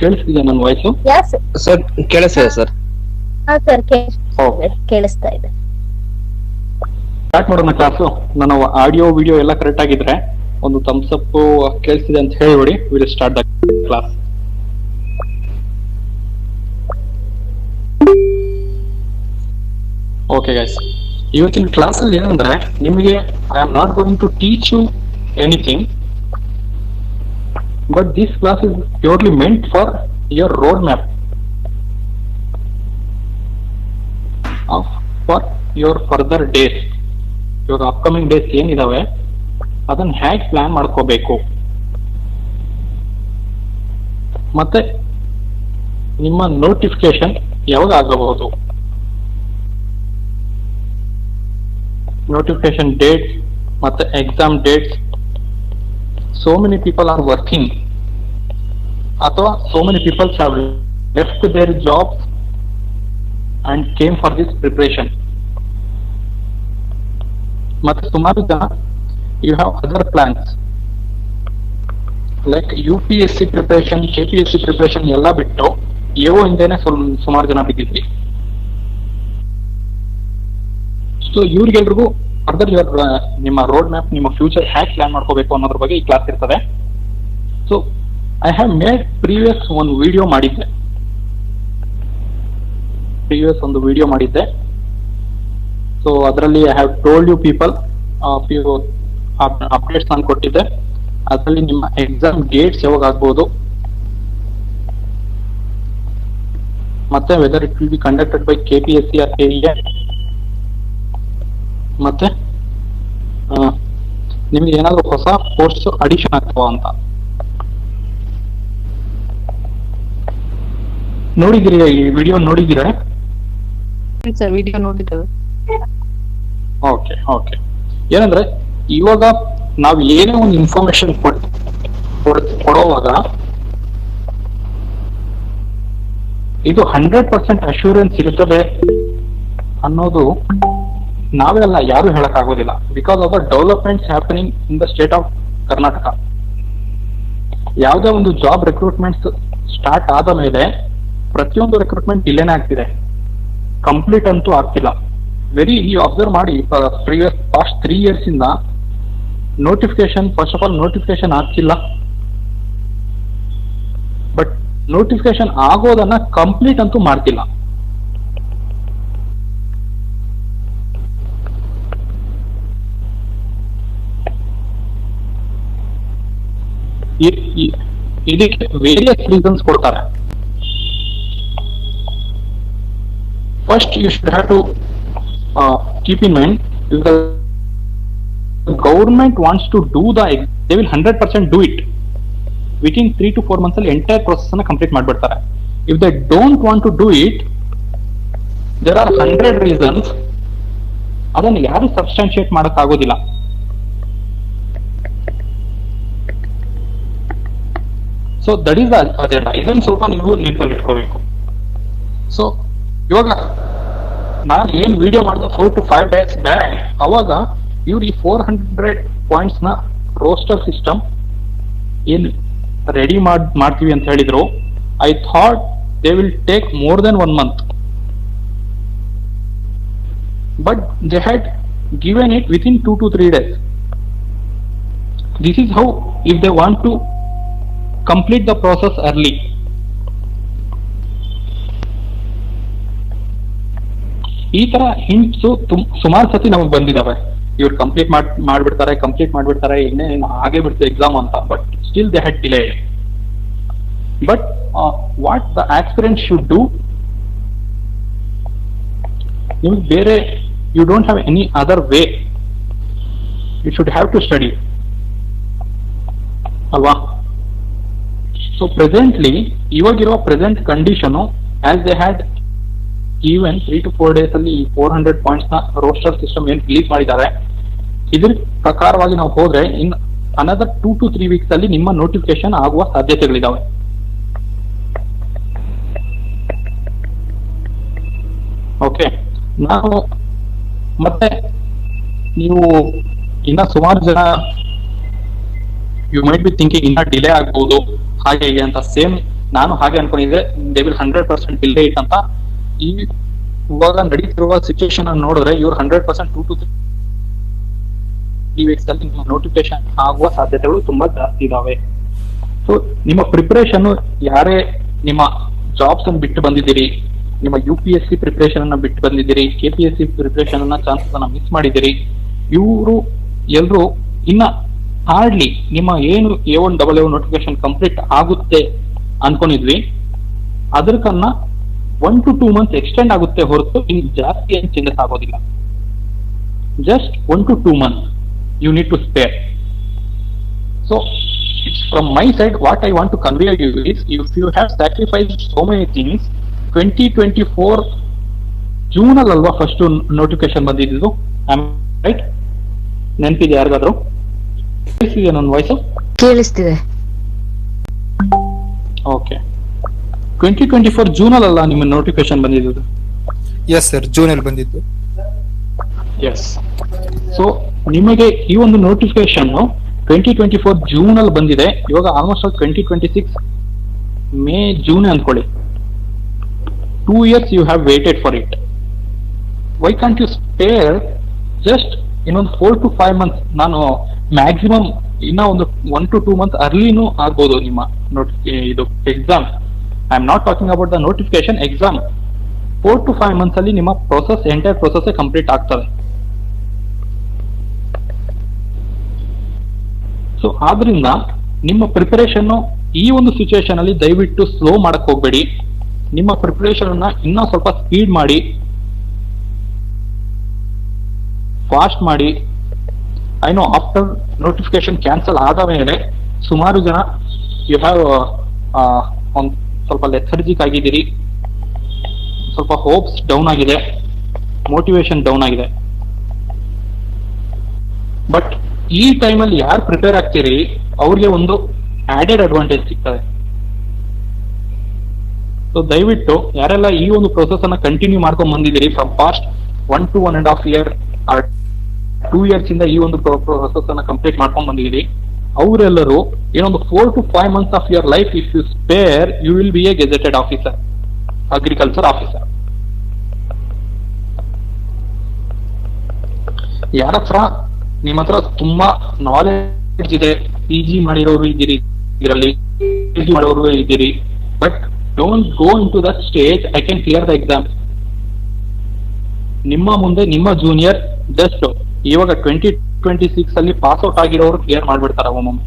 ಕೇಳಿಸ್ತಿದೆ ನನ್ನ voice? Sir ಕೇಳಿಸ್ತಿದೆ ಸರ್. ಸರ್ ಕೇಳಿಸ್ತಾ ಇದೆ. ಸ್ಟಾರ್ಟ್ ಮಾಡೋಣ ಕ್ಲಾಸು. ನನ್ನ ಆಡಿಯೋ ವಿಡಿಯೋ ಎಲ್ಲ ಕರೆಕ್ಟ್ ಆಗಿದ್ರೆ ಒಂದು ಥಮ್ಸ್ ಅಪ್ ಕೇಳಿಸ್ತಿದೆ ಅಂತ ಹೇಳಿಬಿಡಿ. Will start the class. Okay guys, ಇವತ್ತಿನ ಕ್ಲಾಸಲ್ಲಿ ಏನಂದ್ರೆ ನಿಮಗೆ I am not going to teach you anything, but this class is purely meant for your road map for your further days. ಇವಾಗ ಅಪ್ಕಮಿಂಗ್ ಡೇಸ್ ಏನಿದಾವೆ ಅದನ್ನ ಹೇಗೆ ಪ್ಲಾನ್ ಮಾಡ್ಕೋಬೇಕು, ಮತ್ತೆ ನಿಮ್ಮ ನೋಟಿಫಿಕೇಶನ್ ಯಾವಾಗ ಆಗಬಹುದು, notification dates ಮತ್ತೆ exam dates. So many people are working ಅಥವಾ so many peoples have left their jobs and came for this preparation. ಮತ್ತೆ ಸುಮಾರು ಜನ you have other plans like UPSC preparation, KPSC preparation ಎಲ್ಲ ಬಿಟ್ಟು ಹಿಂದೆನೆ ಸುಮಾರು ಜನ ಬಿದ್ದಿದ್ವಿ. ಸೊ ಇವ್ರಿಗೆಲ್ರಿಗೂ ಫರ್ದರ್ ನಿಮ್ಮ ರೋಡ್ ಮ್ಯಾಪ್, ನಿಮ್ಮ ಫ್ಯೂಚರ್ ಹ್ಯಾಕ್ ಪ್ಲಾನ್ ಮಾಡ್ಕೋಬೇಕು ಅನ್ನೋದ್ರ ಬಗ್ಗೆ ಈ ಕ್ಲಾಸ್ ಇರ್ತದೆ. So I have made previous ಒಂದು ವಿಡಿಯೋ ಮಾಡಿದ್ದೆ. ಸೊ ಅದರಲ್ಲಿ I have told you people few updates ನಾನು ಕೊಟ್ಟಿದ್ದೆ. ಅದರಲ್ಲಿ ನಿಮ್ಮ ಎಕ್ಸಾಮ್ ಡೇಟ್ಸ್ ಯಾವಾಗ ಆಗ್ಬೋದು, ಮತ್ತೆ whether it will be conducted by KPSC or KEA, ಮತ್ತೆ ನಿಮ್ಗೆ ಏನಾದ್ರು ಹೊಸ ಕೋರ್ಸ್ ಅಡಿಷನ್ ಆಗ್ತಾವ ಅಂತ. ನೋಡಿದಿರಿ ಈ ವಿಡಿಯೋ? ನೋಡಿದಿರ? ವಿಡಿಯೋ ನೋಡಿದ್ದೇವೆ. ಓಕೆ. ಏನಂದ್ರೆ ಇವಾಗ ನಾವು ಏನೇ ಒಂದು ಇನ್ಫಾರ್ಮೇಶನ್ ಕೊಡುವಾಗ ಇದು 100% ಅಶ್ಯೂರೆನ್ಸ್ ಇರುತ್ತದೆ ಅನ್ನೋದು ನಾವೆಲ್ಲ ಯಾರು ಹೇಳಕ್ ಆಗೋದಿಲ್ಲ. Because of the developments happening in the state of Karnataka. ಯಾವುದೇ ಒಂದು ಜಾಬ್ ರಿಕ್ರೂಟ್ಮೆಂಟ್ಸ್ ಸ್ಟಾರ್ಟ್ ಆದ ಮೇಲೆ ಪ್ರತಿಯೊಂದು ರಿಕ್ರೂಟ್ಮೆಂಟ್ ಡಿಲೇನೇ ಆಗ್ತಿದೆ, ಕಂಪ್ಲೀಟ್ ಅಂತೂ ಆಗ್ತಿಲ್ಲ. ನೀವು ಅಬ್ಸರ್ವ್ ಮಾಡಿ, ಪಾಸ್ಟ್ 3 years ಇಂದ notification, first of all notification ಆಗ್ತಿಲ್ಲ. ಬಟ್ ನೋಟಿಫಿಕೇಶನ್ ಆಗೋದನ್ನ ಕಂಪ್ಲೀಟ್ ಅಂತೂ ಮಾಡ್ತಿಲ್ಲ. ಇದಕ್ಕೆ ವೇರಿಯಸ್ ರೀಸನ್ಸ್ ಕೊಡ್ತಾರೆ. First you should have to keep in mind, if the government wants to do they will 100% do it. Within 3 to 4 months ಅಲ್ಲಿ entire process ಅನ್ನ complete ಮಾಡ್ಬಿಡ್ತಾರೆ. If they don't want to do it, there are 100 reasons. ಅದನ್ನು ಯಾರು substantiate ಮಾಡಕ್ ಆಗೋದಿಲ್ಲ. So that is the agenda. ಇದನ್ನು ಸ್ವಲ್ಪ ನೀವು ನೆನಪಲ್ಲಿ ಇಟ್ಕೋಬೇಕು. ಸೊ ಇವಾಗ ನಾನು ಏನ್ ವಿಡಿಯೋ ಮಾಡಿದ 4 to 5 days ಬ್ಯಾಕ್, ಅವಾಗ ಇವ್ರು ಈ 400 points ನ ರೋಸ್ಟರ್ ಸಿಸ್ಟಮ್ ಏನ್ ರೆಡಿ ಮಾಡ್ತೀವಿ ಅಂತ ಹೇಳಿದ್ರು. I thought they will take more than 1 month, but they had given it within 2 to 3 days. This is how, if they want to complete the process early. ಈ ತರ ಹಿಂಟ್ಸು ಸುಮಾರು ಸತಿ ನಮಗೆ ಬಂದಿದಾವೆ. ಇವ್ರು ಕಂಪ್ಲೀಟ್ ಮಾಡ್ಬಿಡ್ತಾರೆ ಇನ್ನೇನು ಹಾಗೆ ಬಿಡ್ತಾರೆ ಎಕ್ಸಾಮ್ ಅಂತ. But still they had delay. But what the aspirant should do, ನಿಮ್ಗೆ ಬೇರೆ you don't have any other way, you should have to study ಅಲ್ವಾ? ಸೊ ಪ್ರೆಸೆಂಟ್ಲಿ ಇವಾಗಿರುವ present condition, as they had even 3 to 4 days ಅಲ್ಲಿ 400 points ನ roster system ಏನ್ release ಮಾಡಿದ್ದಾರೆ, ಇದ್ರ ಪ್ರಕಾರವಾಗಿ ನಾವು ಹೋದ್ರೆ ಇನ್ ಅನದರ್ 2 to 3 weeks ಅಲ್ಲಿ ನಿಮ್ಮ ನೋಟಿಫಿಕೇಶನ್ ಆಗುವ ಸಾಧ್ಯತೆಗಳಿದಾವೆ. ಓಕೆ, ನಾವು ಮತ್ತೆ ನೀವು ಇನ್ನ ಸುಮಾರು ಜನ ಯು ಮೈಟ್ ಬಿ ಥಿಂಕಿಂಗ್ ಇನ್ನ ಡಿಲೇ ಆಗ್ಬಹುದು ಹಾಗೆ ಅಂತ. ಸೇಮ್ ನಾನು ಹಾಗೆ ಅನ್ಕೊಂಡಿದ್ದೆ ದೇ ವಿಲ್ 100% ಬಿಲ್ ಇಟ್ ಅಂತ. ಈ ಇವಾಗ ನಡೀತಿರುವ ಸಿಚುವೇಶನ್ ಅನ್ನು ನೋಡಿದ್ರೆ ಇವ್ರು 100% 2 to 3 weeks ಅಲ್ಲಿ ನೋಟಿಫಿಕೇಶನ್ ಆಗುವ ಸಾಧ್ಯತೆಗಳು ತುಂಬಾ ಜಾಸ್ತಿ ಇದಾವೆ. ಸೊ ನಿಮ್ಮ ಪ್ರಿಪರೇಷನ್, ಯಾರೇ ನಿಮ್ಮ ಜಾಬ್ಸ್ ಅನ್ನು ಬಿಟ್ಟು ಬಂದಿದ್ದೀರಿ, ನಿಮ್ಮ UPSC ಪ್ರಿಪರೇಷನ್ ಅನ್ನ ಬಿಟ್ಟು ಬಂದಿದ್ದೀರಿ, KPSC ಪ್ರಿಪರೇಷನ್ ಅನ್ನ ಚಾನ್ಸಸ್ ಅನ್ನ ಮಿಸ್ ಮಾಡಿದ್ದೀರಿ, ಇವರು ಎಲ್ರು ಇನ್ನ ಹಾರ್ಡ್ಲಿ ನಿಮ್ಮ ಏನು A1 ನೋಟಿಫಿಕೇಶನ್ ಕಂಪ್ಲೀಟ್ ಆಗುತ್ತೆ ಅನ್ಕೊಂಡಿದ್ವಿ, ಅದಕ್ಕನ್ನ 1 to 2 months ಎಕ್ಸ್ಟೆಂಡ್ ಆಗುತ್ತೆ ಹೊರತು ಇನ್ನು ಜಾಸ್ತಿ ಏನು ಚೇಂಜಸ್ ಆಗೋದಿಲ್ಲ. Just 1 to 2 months you need to spare. So from my side what I want to convey you is, if you have sacrificed so many things, 2024 June ಅಲ್ವಾ first notification ಬಂದಿದ್ದು, right? ನೆನಪಿದೆ ಯಾರಿಗಾದ್ರು? ಕೇಳಿಸ್ತಿದೆ ನನ್ನ ವಾಯ್ಸ್? ಕೇಳಿಸ್ತಿದೆ. Okay, 2024 June ಅಲ್ಲ ನಿಮ್ಮ notification ಬಂದಿದ್ದು? ಎಸ್ ಸರ್, ಜೂನ್ ಅಲ್ಲಿ ಬಂದಿದ್ದು. ಎಸ್. ಸೊ ನಿಮಗೆ ಈ ಒಂದು ನೋಟಿಫಿಕೇಶನ್ 2024 ಜೂನ್ ಅಲ್ಲಿ ಬಂದಿದೆ. ಇವಾಗ ಆಲ್ಮೋಸ್ಟ್ 2026 ಮೇ ಜೂನ್ ಅನ್ಕೊಳ್ಳಿ. 2 years you have waited for it. Why can't you spare just ಇನ್ನೊಂದು 4 to 5 months? ನಾನು ಮ್ಯಾಕ್ಸಿಮಮ್ ಇನ್ನ ಒಂದು 1 to 2 months ಅರ್ಲಿನೂ ಆಗ್ಬೋದು ನಿಮ್ಮ ಇದು exam. I am not talking about the notification, exam 4 to 5 months ಅಲ್ಲಿ ನಿಮ್ಮ ಪ್ರೊಸೆಸ್, ಎಂಟೈರ್ ಪ್ರೊಸೆಸ್ ಕಂಪ್ಲೀಟ್ ಆಗ್ತದೆ. ಸೊ ಆದ್ರಿಂದ ನಿಮ್ಮ ಪ್ರಿಪರೇಷನ್ ಈ ಒಂದು ಸಿಚುವೇಶನ್ ಅಲ್ಲಿ ದಯವಿಟ್ಟು ಸ್ಲೋ ಮಾಡಕ್ ಹೋಗ್ಬೇಡಿ. ನಿಮ್ಮ ಪ್ರಿಪರೇಷನ್ ಅನ್ನ ಇನ್ನೂ ಸ್ವಲ್ಪ ಸ್ಪೀಡ್ ಮಾಡಿ, ಫಾಸ್ಟ್ ಮಾಡಿ. I know after notification cancel ಆದ ಮೇಲೆ ಸುಮಾರು ಜನ ಯು ಹ್ಯಾವ್ ಒಂದು ಸ್ವಲ್ಪ ಲೆಥರ್ಜಿಕ್ ಆಗಿದ್ದೀರಿ, ಸ್ವಲ್ಪ ಹೋಪ್ಸ್ ಡೌನ್ ಆಗಿದೆ, ಮೋಟಿವೇಶನ್ ಡೌನ್ ಆಗಿದೆ. ಬಟ್ ಈ ಟೈಮಲ್ಲಿ ಯಾರು ಪ್ರಿಪೇರ್ ಆಗ್ತೀರಿ ಅವ್ರಿಗೆ ಒಂದು ಆಡೆಡ್ ಅಡ್ವಾಂಟೇಜ್ ಸಿಗ್ತದೆ. ಸೊ ದಯವಿಟ್ಟು ಯಾರೆಲ್ಲ ಈ ಒಂದು ಪ್ರೊಸೆಸ್ ಅನ್ನ ಕಂಟಿನ್ಯೂ ಮಾಡ್ಕೊಂಡ್ ಬಂದಿದ್ದೀರಿ from past 1 to 1.5 year or 2 years ಇಂದ ಈ ಒಂದು ಪ್ರೊಸೆಸ್ ಅನ್ನ ಕಂಪ್ಲೀಟ್ ಮಾಡ್ಕೊಂಡ್ ಬಂದಿದ್ದೀರಿ, ಅವರೆಲ್ಲರೂ ಏನೊಂದು 4 to 5 months of your life if you spare, you will be a gazetted officer, agriculture officer. ಯಾರ ಹತ್ರ ನಿಮ್ಮ ಹತ್ರ ತುಂಬಾ ನಾಲೆಡ್ಜ್ ಇದೆ, PG ಮಾಡಿರೋರು ಇದ್ದೀರಿ, ಇದರಲ್ಲಿ PG ಮಾಡೋರು ಇದ್ದೀರಿ, but don't go into that stage I can clear the exam. ನಿಮ್ಮ ಮುಂದೆ ನಿಮ್ಮ ಜೂನಿಯರ್ ಜಸ್ಟ್ ಇವಾಗ 2026 ಅಲ್ಲಿ ಪಾಸ್ ಔಟ್ ಆಗಿರೋರು ಕ್ಲಿಯರ್ ಮಾಡ್ಬಿಡ್ತಾರೆ ಒಮ್ಮೊಮ್ಮೆ.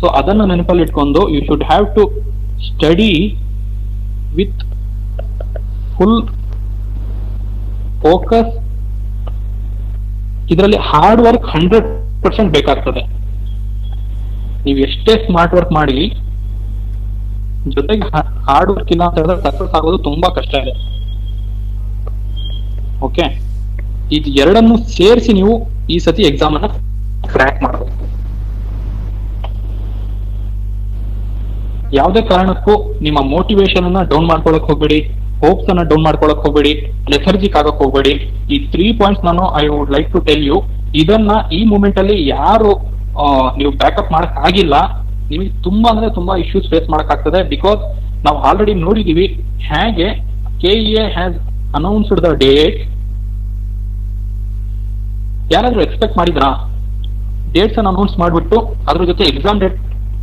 ಸೊ ಅದನ್ನು ನೆನಪಲ್ಲಿ ಇಟ್ಕೊಂಡು you should have to study with full focus. ಇದರಲ್ಲಿ ಹಾರ್ಡ್ ವರ್ಕ್ 100% ಬೇಕಾಗ್ತದೆ. ನೀವು ಎಷ್ಟೇ ಸ್ಮಾರ್ಟ್ ವರ್ಕ್ ಮಾಡಿ, ಜೊತೆಗೆ ಹಾರ್ಡ್ ವರ್ಕ್ ಇಲ್ಲ ಅಂತ ಹೇಳಿದ್ರೆ ಸಕ್ಸಸ್ ಆಗೋದು ತುಂಬಾ ಕಷ್ಟ ಇದೆ. ಓಕೆ, ಇದು ಎರಡನ್ನು ಸೇರಿಸಿ ನೀವು ಈ ಸತಿ ಎಕ್ಸಾಮ್ ಅನ್ನ ಕ್ರ್ಯಾಕ್ ಮಾಡಬೇಕು. ಯಾವುದೇ ಕಾರಣಕ್ಕೂ ನಿಮ್ಮ ಮೋಟಿವೇಶನ್ ಅನ್ನ ಡೌನ್ ಮಾಡ್ಕೊಳಕ್ ಹೋಗ್ಬೇಡಿ, ಹೋಪ್ಸ್ ಅನ್ನ ಡೌನ್ ಮಾಡ್ಕೊಳಕ್ ಹೋಗ್ಬೇಡಿ, ಲೆಥರ್ಜಿಕ್ ಆಗಕ್ ಹೋಗ್ಬೇಡಿ. ಈ 3 points ನಾನು I would like to tell you. ಇದನ್ನ ಈ ಮೂಮೆಂಟ್ ಅಲ್ಲಿ ಯಾರು ನೀವು ಬ್ಯಾಕಪ್ ಮಾಡಕ್ ಆಗಿಲ್ಲ, ನಿಮಗೆ ತುಂಬಾ ಅಂದ್ರೆ ತುಂಬಾ ಇಶ್ಯೂಸ್ ಫೇಸ್ ಮಾಡಕ್ ಆಗ್ತದೆ. ಬಿಕಾಸ್ ನಾವು ಆಲ್ರೆಡಿ ನೋಡಿದೀವಿ ಹೇಗೆ KEA has announced the date. ಯಾರಾದ್ರೂ ಎಕ್ಸ್ಪೆಕ್ಟ್ ಮಾಡಿದ್ರಾ? ಡೇಟ್ಸ್ ಅನ್ನು ಅನೌನ್ಸ್ ಮಾಡ್ಬಿಟ್ಟು ಅದ್ರ ಜೊತೆ ಎಕ್ಸಾಮ್ ಡೇಟ್,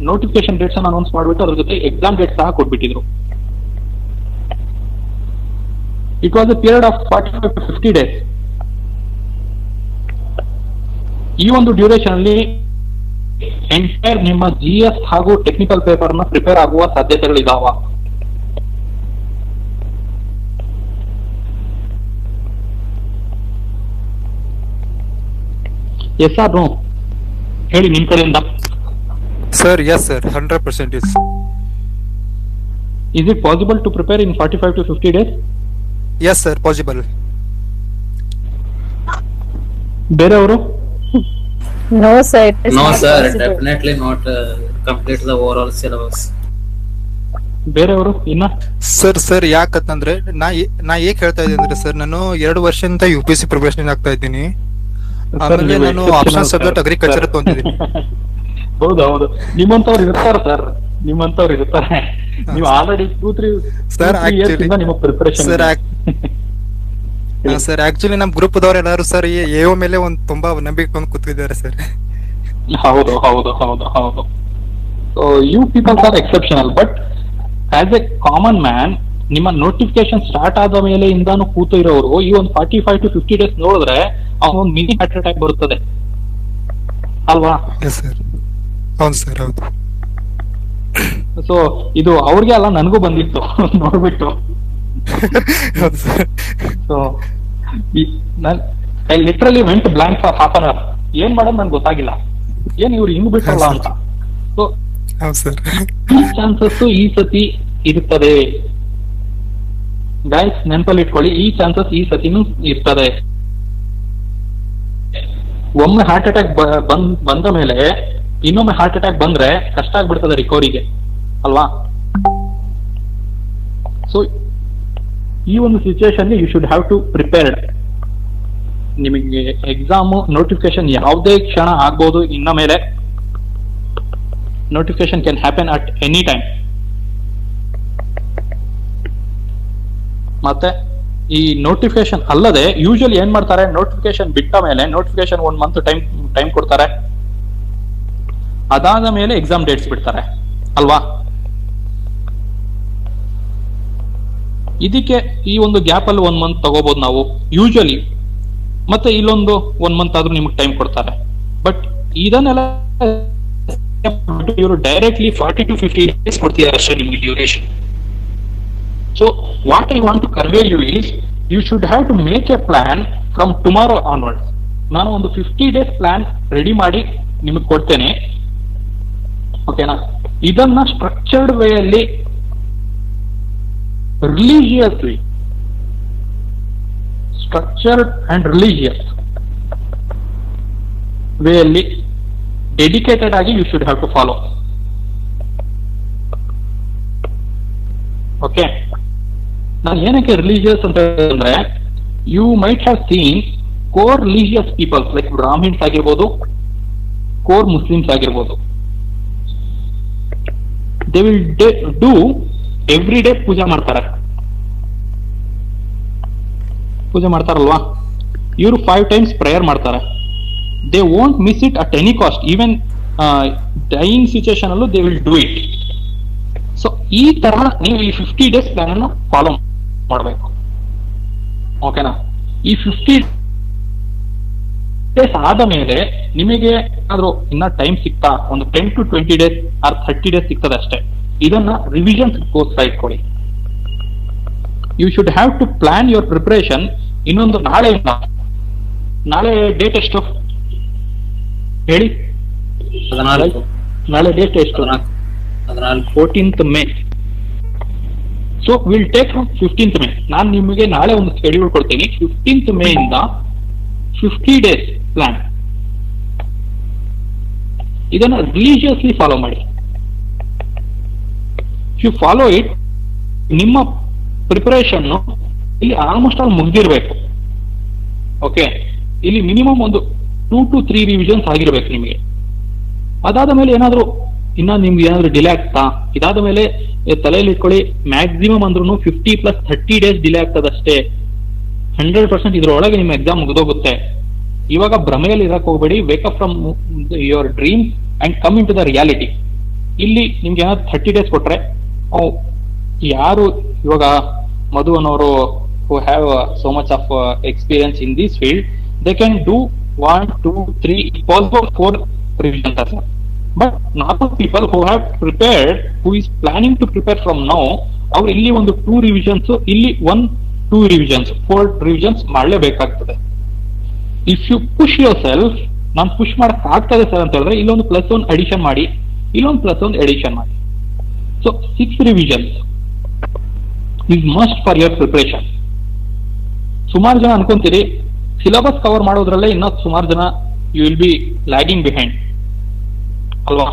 ನೋಟಿಫಿಕೇಶನ್ ಡೇಟ್ಸ್ ಅನ್ನು ಅನೌನ್ಸ್ ಮಾಡ್ಬಿಟ್ಟು ಅದ್ರ ಜೊತೆ ಎಕ್ಸಾಮ್ ಡೇಟ್ ಸಹ ಕೊಟ್ಬಿಟ್ಟಿದ್ರು. It was a period of 45 to 50 days. ಈ ಒಂದು ಡ್ಯೂರೇಷನ್ ಅಲ್ಲಿ ಎಂಟೈರ್ ನಿಮ್ಮ GS ಹಾಗೂ ಟೆಕ್ನಿಕಲ್ ಪೇಪರ್ ನ ಪ್ರಿಪೇರ್ ಆಗುವ ಸಾಧ್ಯತೆಗಳಿದಾವ. S R no? ಹೇಳಿ ನಿಮ್ ಕಡೆಯಿಂದ. Sir yes sir, 100% is. Is it possible to prepare in 45 to 50 days? Yes sir, possible. ಬೇರೆಯವರು? No sir, it is No not sir, possible. definitely not complete the overall syllabus. ಬೇರೆಯವರು ಇನ್ನ? Sir ಯಾಕಂತಂದ್ರೆ ನಾ ಏಕ್ ಹೇಳ್ತಾ ಇದ್ದೀನಿ ಅಂದ್ರೆ ಸರ್, ನಾನು 2 ವರ್ಷದಿಂದ UPSC ಪ್ರಿಪರೇಷನ್ ಆಗ್ತಾ ಇದ್ದೀನಿ. ಆಮೇಲೆ ನಾನು ಆಪ್ಷನಲ್ ಸಬ್ಜೆಕ್ಟ್ ಅಗ್ರಿಕಲ್ಚರ್ ತಗೊಂಡಿದ್ದೀನಿ. ಹೌದು, ನಿಮ್ಮಂತವ್ರು ಇರ್ತಾರೆ ಸರ್, ನಿಮ್ಮಂತವ್ರು ಇರ್ತಾರೆ. ನೀವು ಆಲ್ರೆಡಿ Sir, actually- ನಿಮ್ಮ ಪ್ರಿಪರೇಷನ್ ಸರ್ ಆಕ್ಚುಲಿ ನಮ್ ಗ್ರೂಪ್ ದವರೆಲ್ಲರೂ ಸರ್ ಎಒ ಮೇಲೆ ಒಂದ್ ತುಂಬಾ ನಂಬಿಕೆ ಕೊಂಡು ಕೂತಿದ್ದಾರೆ ಸರ್. ಹೌದು ಹೌದು ಹೌದು ಹೌದು. So you peoples are exceptional, but as a common man ನಿಮ್ಮ ನೋಟಿಫಿಕೇಶನ್ ಸ್ಟಾರ್ಟ್ ಆದ ಮೇಲೆ ಇಂದಾನು ಕೂತು ಇರೋರು ಈ ಒಂದು 45 to 50 ಡೇಸ್ ನೋಡಿದ್ರೆ ಅವನೊಂದು ಮಿನಿ ಹಾರ್ಟ್ ಅಟ್ಯಾಕ್ ಬರುತ್ತದೆ ಅಲ್ವಾ? ಎಸ್ ಸರ್, ಹೌದು ಸರ್, ಹೌದು. ಸೊ ಇದು ಅವ್ರಿಗೆ ಅಲ್ಲ, ನನಗೂ ಬಂದಿತ್ತು ನೋಡ್ಬಿಟ್ಟು. ಹೌದು sir. So I literally went blank for half an hour. ಏನ್ ಮಾಡೋದು ನನ್ಗೆ ಗೊತ್ತಾಗಿಲ್ಲ, ಏನ್ ಇವ್ರು ಹಿಂಗ್ ಬಿಟ್ಟಲ್ಲ ಅಂತ. ಸೊ ಹೌದು ಸರ್. ಈ ಚಾನ್ಸಸ್ ಈ ಸತಿ ಇರುತ್ತದೆ ಗೈಸ್, ನೆನಪಲ್ಲಿ ಇಟ್ಕೊಳ್ಳಿ. ಈ ಚಾನ್ಸಸ್ ಈ ಸತಿನೂ ಇರ್ತದೆ. ಒಮ್ಮೆ ಹಾರ್ಟ್ ಅಟ್ಯಾಕ್ ಬಂದ ಮೇಲೆ ಇನ್ನೊಮ್ಮೆ ಹಾರ್ಟ್ ಅಟ್ಯಾಕ್ ಬಂದ್ರೆ ಕಷ್ಟ ಆಗ್ಬಿಡ್ತದೆ ರಿಕವರಿಗೆ ಅಲ್ವಾ? ಸೊ ಈ ಒಂದು situation you should have to prepared. ನಿಮಗೆ ಎಕ್ಸಾಮ್ ನೋಟಿಫಿಕೇಶನ್ ಯಾವುದೇ ಕ್ಷಣ ಆಗ್ಬೋದು. ಇನ್ನ ಮೇಲೆ notification can happen at any time. ಮತ್ತೆ ಈ ನೋಟಿಫಿಕೇಶನ್ ಅಲ್ಲದೆ ಯೂಶಲಿ ಏನ್ ಮಾಡ್ತಾರೆ, ನೋಟಿಫಿಕೇಶನ್ ಬಿಟ್ಟ ಮೇಲೆ ನೋಟಿಫಿಕೇಶನ್ 1 ಮಂತ್ ಟೈಮ್ ಕೊಡ್ತಾರೆ. ಅದಾದ ಮೇಲೆ ಎಕ್ಸಾಮ್ ಡೇಟ್ಸ್ ಬಿಡ್ತಾರೆ ಅಲ್ವಾ? ಇದಕ್ಕೆ ಈ ಒಂದು ಗ್ಯಾಪ್ ಅಲ್ಲಿ 1 ಮಂತ್ ತಗೋಬಹುದು ನಾವು ಯೂಶಲಿ. ಮತ್ತೆ ಇಲ್ಲೊಂದು 1 ಮಂತ್ ಆದ್ರೂ ನಿಮ್ಗೆ ಟೈಮ್ ಕೊಡ್ತಾರೆ. ಬಟ್ ಇದನ್ನೆಲ್ಲ ಇವರು ಡೈರೆಕ್ಟ್ಲಿ 40 to 50 ಡೇಸ್ ಕೊಡ್ತಿದ್ದಾರೆ ಅಷ್ಟೇ ನಿಮ್ಗೆ duration. So what I want to convey you is you should have to make a plan from tomorrow onwards. ನಾನು ಒಂದು 50 days ಪ್ಲಾನ್ ರೆಡಿ ಮಾಡಿ ನಿಮಗೆ ಕೊಡ್ತೇನೆ, ಓಕೆನಾ? ಇದನ್ನ ಸ್ಟ್ರಕ್ಚರ್ಡ್ ವೇ ಅಲ್ಲಿ religiously, structured and religious way ಅಲ್ಲಿ ಡೆಡಿಕೇಟೆಡ್ ಆಗಿ you should have to follow. Okay, ನಾನು ಏನಕ್ಕೆ ರಿಲಿಜಿಯಸ್ ಅಂತ ಹೇಳಿದ್ರೆ, you might have seen core religious peoples like Brahmins ಆಗಿರ್ಬೋದು, ಕೋರ್ ಮುಸ್ಲಿಮ್ಸ್ ಆಗಿರ್ಬೋದು, they will do every day ಪೂಜೆ ಮಾಡ್ತಾರಲ್ವಾ? ಇವರು 5 times ಪ್ರೇಯರ್ ಮಾಡ್ತಾರೆ. They won't miss it at any cost. Even dying situation ಅಲ್ಲೂ they will do it. So ಈ ತರ ನೀವು ಈ 50 days ಪ್ಲಾನ್ ಅನ್ನು ಫಾಲೋ ಮಾಡಬೇಕು, ಓಕೆನಾ? ಈ 50 days ಆದ ಮೇಲೆ ನಿಮಗೆ ಏನಾದ್ರು ಇನ್ನ ಟೈಮ್ ಸಿಗ್ತಾ ಒಂದು 10 to 20 days ಆರ್ 30 days ಸಿಗ್ತದೆ ಅಷ್ಟೇ. ಇದನ್ನ ರಿವಿಷನ್ಸ್ ಗೋಸ್ಕರ ಇಟ್ಕೊಳ್ಳಿ. You should have to plan your preparation. ಇನ್ನೊಂದು ನಾಳೆ ಡೇಟ್ ಎಷ್ಟು ಹೇಳಿ? 14. ನಾಳೆ ಡೇಟ್ ಎಷ್ಟು? 14th May. So will take from 15th May. ನಾನು ನಿಮಗೆ ನಾಳೆ ಒಂದು ಶೆಡ್ಯೂಲ್ ಕೊಡ್ತೀನಿ. 15th May ಇಂದ 50 days ಪ್ಲಾನ್. ಇದನ್ನ ರಿಲಿಜಿಯಸ್ಲಿ ಫಾಲೋ ಮಾಡಿ. ಯು ಫಾಲೋ ಇಟ್, ನಿಮ್ಮ ಪ್ರಿಪರೇಷನ್ ಇಲ್ಲಿ ಆಲ್ಮೋಸ್ಟ್ ಆಲ್ ಮುಗ್ದಿರ್ಬೇಕು. ಓಕೆ, ಇಲ್ಲಿ ಮಿನಿಮಮ್ ಒಂದು 2 to 3 ರಿವಿಷನ್ಸ್ ಆಗಿರ್ಬೇಕು ನಿಮಗೆ. ಅದಾದ ಮೇಲೆ ಏನಾದ್ರು ಇನ್ನ ನಿಮ್ಗೆ ಏನಾದ್ರು ಡಿಲೇ ಆಗ್ತಾ, ಇದಾದ ಮೇಲೆ ತಲೆಯಲ್ಲಿ ಇಟ್ಕೊಳ್ಳಿ, ಮ್ಯಾಕ್ಸಿಮಮ್ ಅಂದ್ರೂ 50 plus 30 days ಡಿಲೇ ಆಗ್ತದಷ್ಟೇ. 100% ಇದ್ರೊಳಗೆ ನಿಮ್ಮ ಎಕ್ಸಾಮ್ ಮುಗಿದೋಗುತ್ತೆ. ಇವಾಗ ಭ್ರಮೆಯಲ್ಲಿ ಇರಕ್ ಹೋಗ್ಬೇಡಿ. Wake up from your dream and come into the reality. ಇಲ್ಲಿ ನಿಮ್ಗೆ ಏನಾದ್ರು 30 days ಕೊಟ್ರೆ, ಯಾರು ಇವಾಗ ಮಧು ಅನ್ನೋರು who have so much of experience in this field, they can do 1, 2, 3, possible 4 revisions as well. But normal people who have prepared, who is planning to prepare from now, ಅವ್ರು ಇಲ್ಲಿ ಒಂದು 2 revisions, ಇಲ್ಲಿ 1, 2 revisions, 4 revisions ಮಾಡಲೇಬೇಕಾಗ್ತದೆ. If you push yourself, ನಾನು push ಮಾಡಕ್ ಆಗ್ತದೆ sir ಅಂತ ಹೇಳಿದ್ರೆ ಇಲ್ಲೊಂದು +1 ಅಡಿಷನ್ ಮಾಡಿ, ಇಲ್ಲೊಂದು +1 ಎಡಿಷನ್ ಮಾಡಿ. So 6 revisions is must for your preparation. ಸುಮಾರು ಜನ ಅನ್ಕೊಂತೀರಿ ಸಿಲೆಬಸ್ ಕವರ್ ಮಾಡೋದ್ರಲ್ಲೇ ಇನ್ನೂ ಸುಮಾರು ಜನ you will be lagging behind ಅಲ್ವಾ?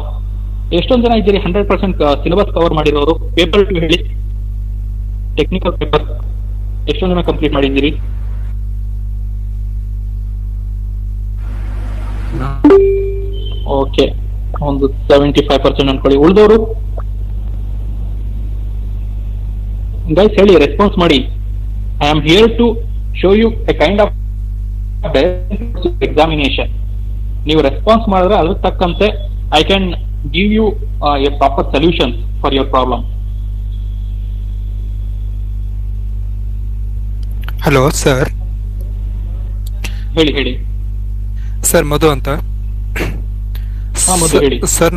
ಎಷ್ಟೊಂದು ಜನ ಇದ್ದೀರಿ 100% ಸಿಲೆಬಸ್ ಕವರ್ ಮಾಡಿರೋರು? ಪೇಪರ್ 2 ಹೇಳಿ, ಟೆಕ್ನಿಕಲ್ ಪೇಪರ್ ಎಷ್ಟೊಂದು ಜನ ಕಂಪ್ಲೀಟ್ ಮಾಡಿದ್ದೀರಿ? ಓಕೆ, ಒಂದು 75% ಅನ್ಕೊಳ್ಳಿ. ಉಳಿದವರು ಗೈಸ್ ಹೇಳಿ, ರೆಸ್ಪಾನ್ಸ್ ಮಾಡಿ. I am here to show you a kind of examination. ನೀವು ರೆಸ್ಪಾನ್ಸ್ ಮಾಡಿದ್ರೆ ಅದ್ರ ತಕ್ಕಂತೆ I can give you a proper solution for your problem. Hello sir. ಹೇಳಿ ಹೇಳಿ ಸರ್, ಮಧು ಅಂತ. ಮಧು ಹೇಳಿ. ಸರ್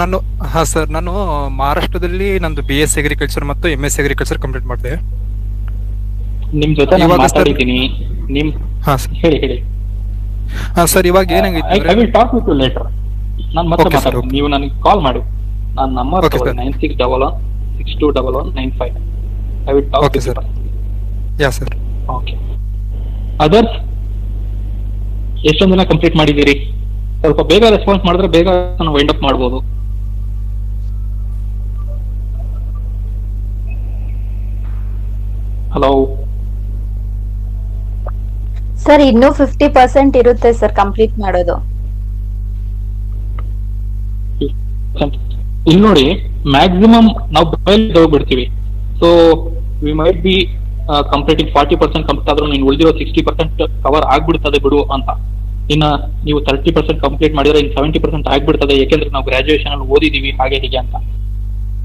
ನಾನು ಮಹಾರಾಷ್ಟ್ರದಲ್ಲಿ ನಂದು BS ಅಗ್ರಿಕಲ್ಚರ್ ಮತ್ತು MS ಅಗ್ರಿಕಲ್ಚರ್ ಕಂಪ್ಲೀಟ್ ಮಾಡಿದೆ. ನಿಮ್ ಜೊತೆ ನಾನು ಇವಾಗ ಮಾತಾಡಿದ್ದೀನಿ. ನಿಮ್ ಹೇಳಿ ಹೇಳಿ. ಸರ್, ಇವಾಗ ಏನಾಗಿತ್ತು I will talk with you later. ನಾನು ಮತ್ತೆ Okay, sir, ಮಾತಾಡ್ತೀನಿ. okay. ನೀವು ನನಗೆ ಕಾಲ್ ಮಾಡಿ. ನನ್ನ number Okay, sir. 9611621195. I will talk Okay, with sir. Yeah sir. Okay. Others ಎಷ್ಟೊಂದು ದಿನ ಕಂಪ್ಲೀಟ್ ಮಾಡಿದ್ದೀರಿ? ಸ್ವಲ್ಪ ಬೇಗ ರೆಸ್ಪಾನ್ಸ್ ಮಾಡಿದ್ರೆ ಬೇಗ ನಾನು ವೈಂಡ್ ಅಪ್ ಮಾಡ್ಬೋದು. ಹಲೋ ಸರ್, ಇನ್ನೂ 50% ಇರುತ್ತೆ ಸರ್ ಕಂಪ್ಲೀಟ್ ಮಾಡೋದು. ಇಲ್ಲಿ ನೋಡಿ, ಮ್ಯಾಕ್ಸಿಮಮ್ ನಾವು ತಗೋಬಿಡ್ತೀವಿ. So we might be completing 40% complete ಆದ್ರೂ ನೀನು ಉಳಿದಿರೋ 60% ಕವರ್ ಆಗ್ಬಿಡ್ತದೆ ಬಿಡು ಅಂತ. ಇನ್ನ ನೀವು 30% ಕಂಪ್ಲೀಟ್ ಮಾಡಿದ್ರೆ ಇನ್ನು 70% ಆಗ್ಬಿಡ್ತದೆ, ಯಾಕೆಂದ್ರೆ ನಾವು ಗ್ರಾಜುಯೇಷನ್ ಅಲ್ಲಿ ಓದಿದೀವಿ ಹಾಗೆ ಹೀಗೆ ಅಂತ.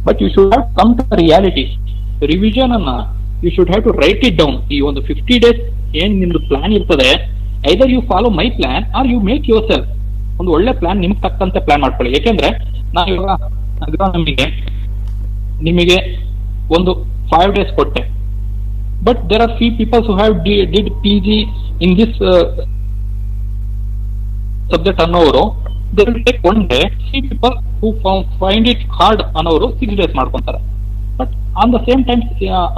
But you should have come to reality. Revision ಅನ್ನ you should have to write it down. ಈ ಒಂದು 50 days ಏನ್ ನಿಮ್ದು ಪ್ಲಾನ್ ಇರ್ತದೆ, either you follow my plan or you make yourself. ಒಂದು ಒಳ್ಳೆ ಪ್ಲಾನ್ ನಿಮ್ಗೆ ತಕ್ಕಂತೆ ಪ್ಲಾನ್ ಮಾಡ್ಕೊಳ್ಳಿ. ಯಾಕೆಂದ್ರೆ ನಾನು ಇವಾಗ ನಿಮಗೆ ಒಂದು 5 days ಕೊಟ್ಟೆ. But there are few peoples who have did PG in this subject ಅನ್ನೋರು they will take 1 day. Few people who find it hard ಅನ್ನೋರು 6 days ಮಾಡ್ಕೊಂತಾರೆ. But on the same time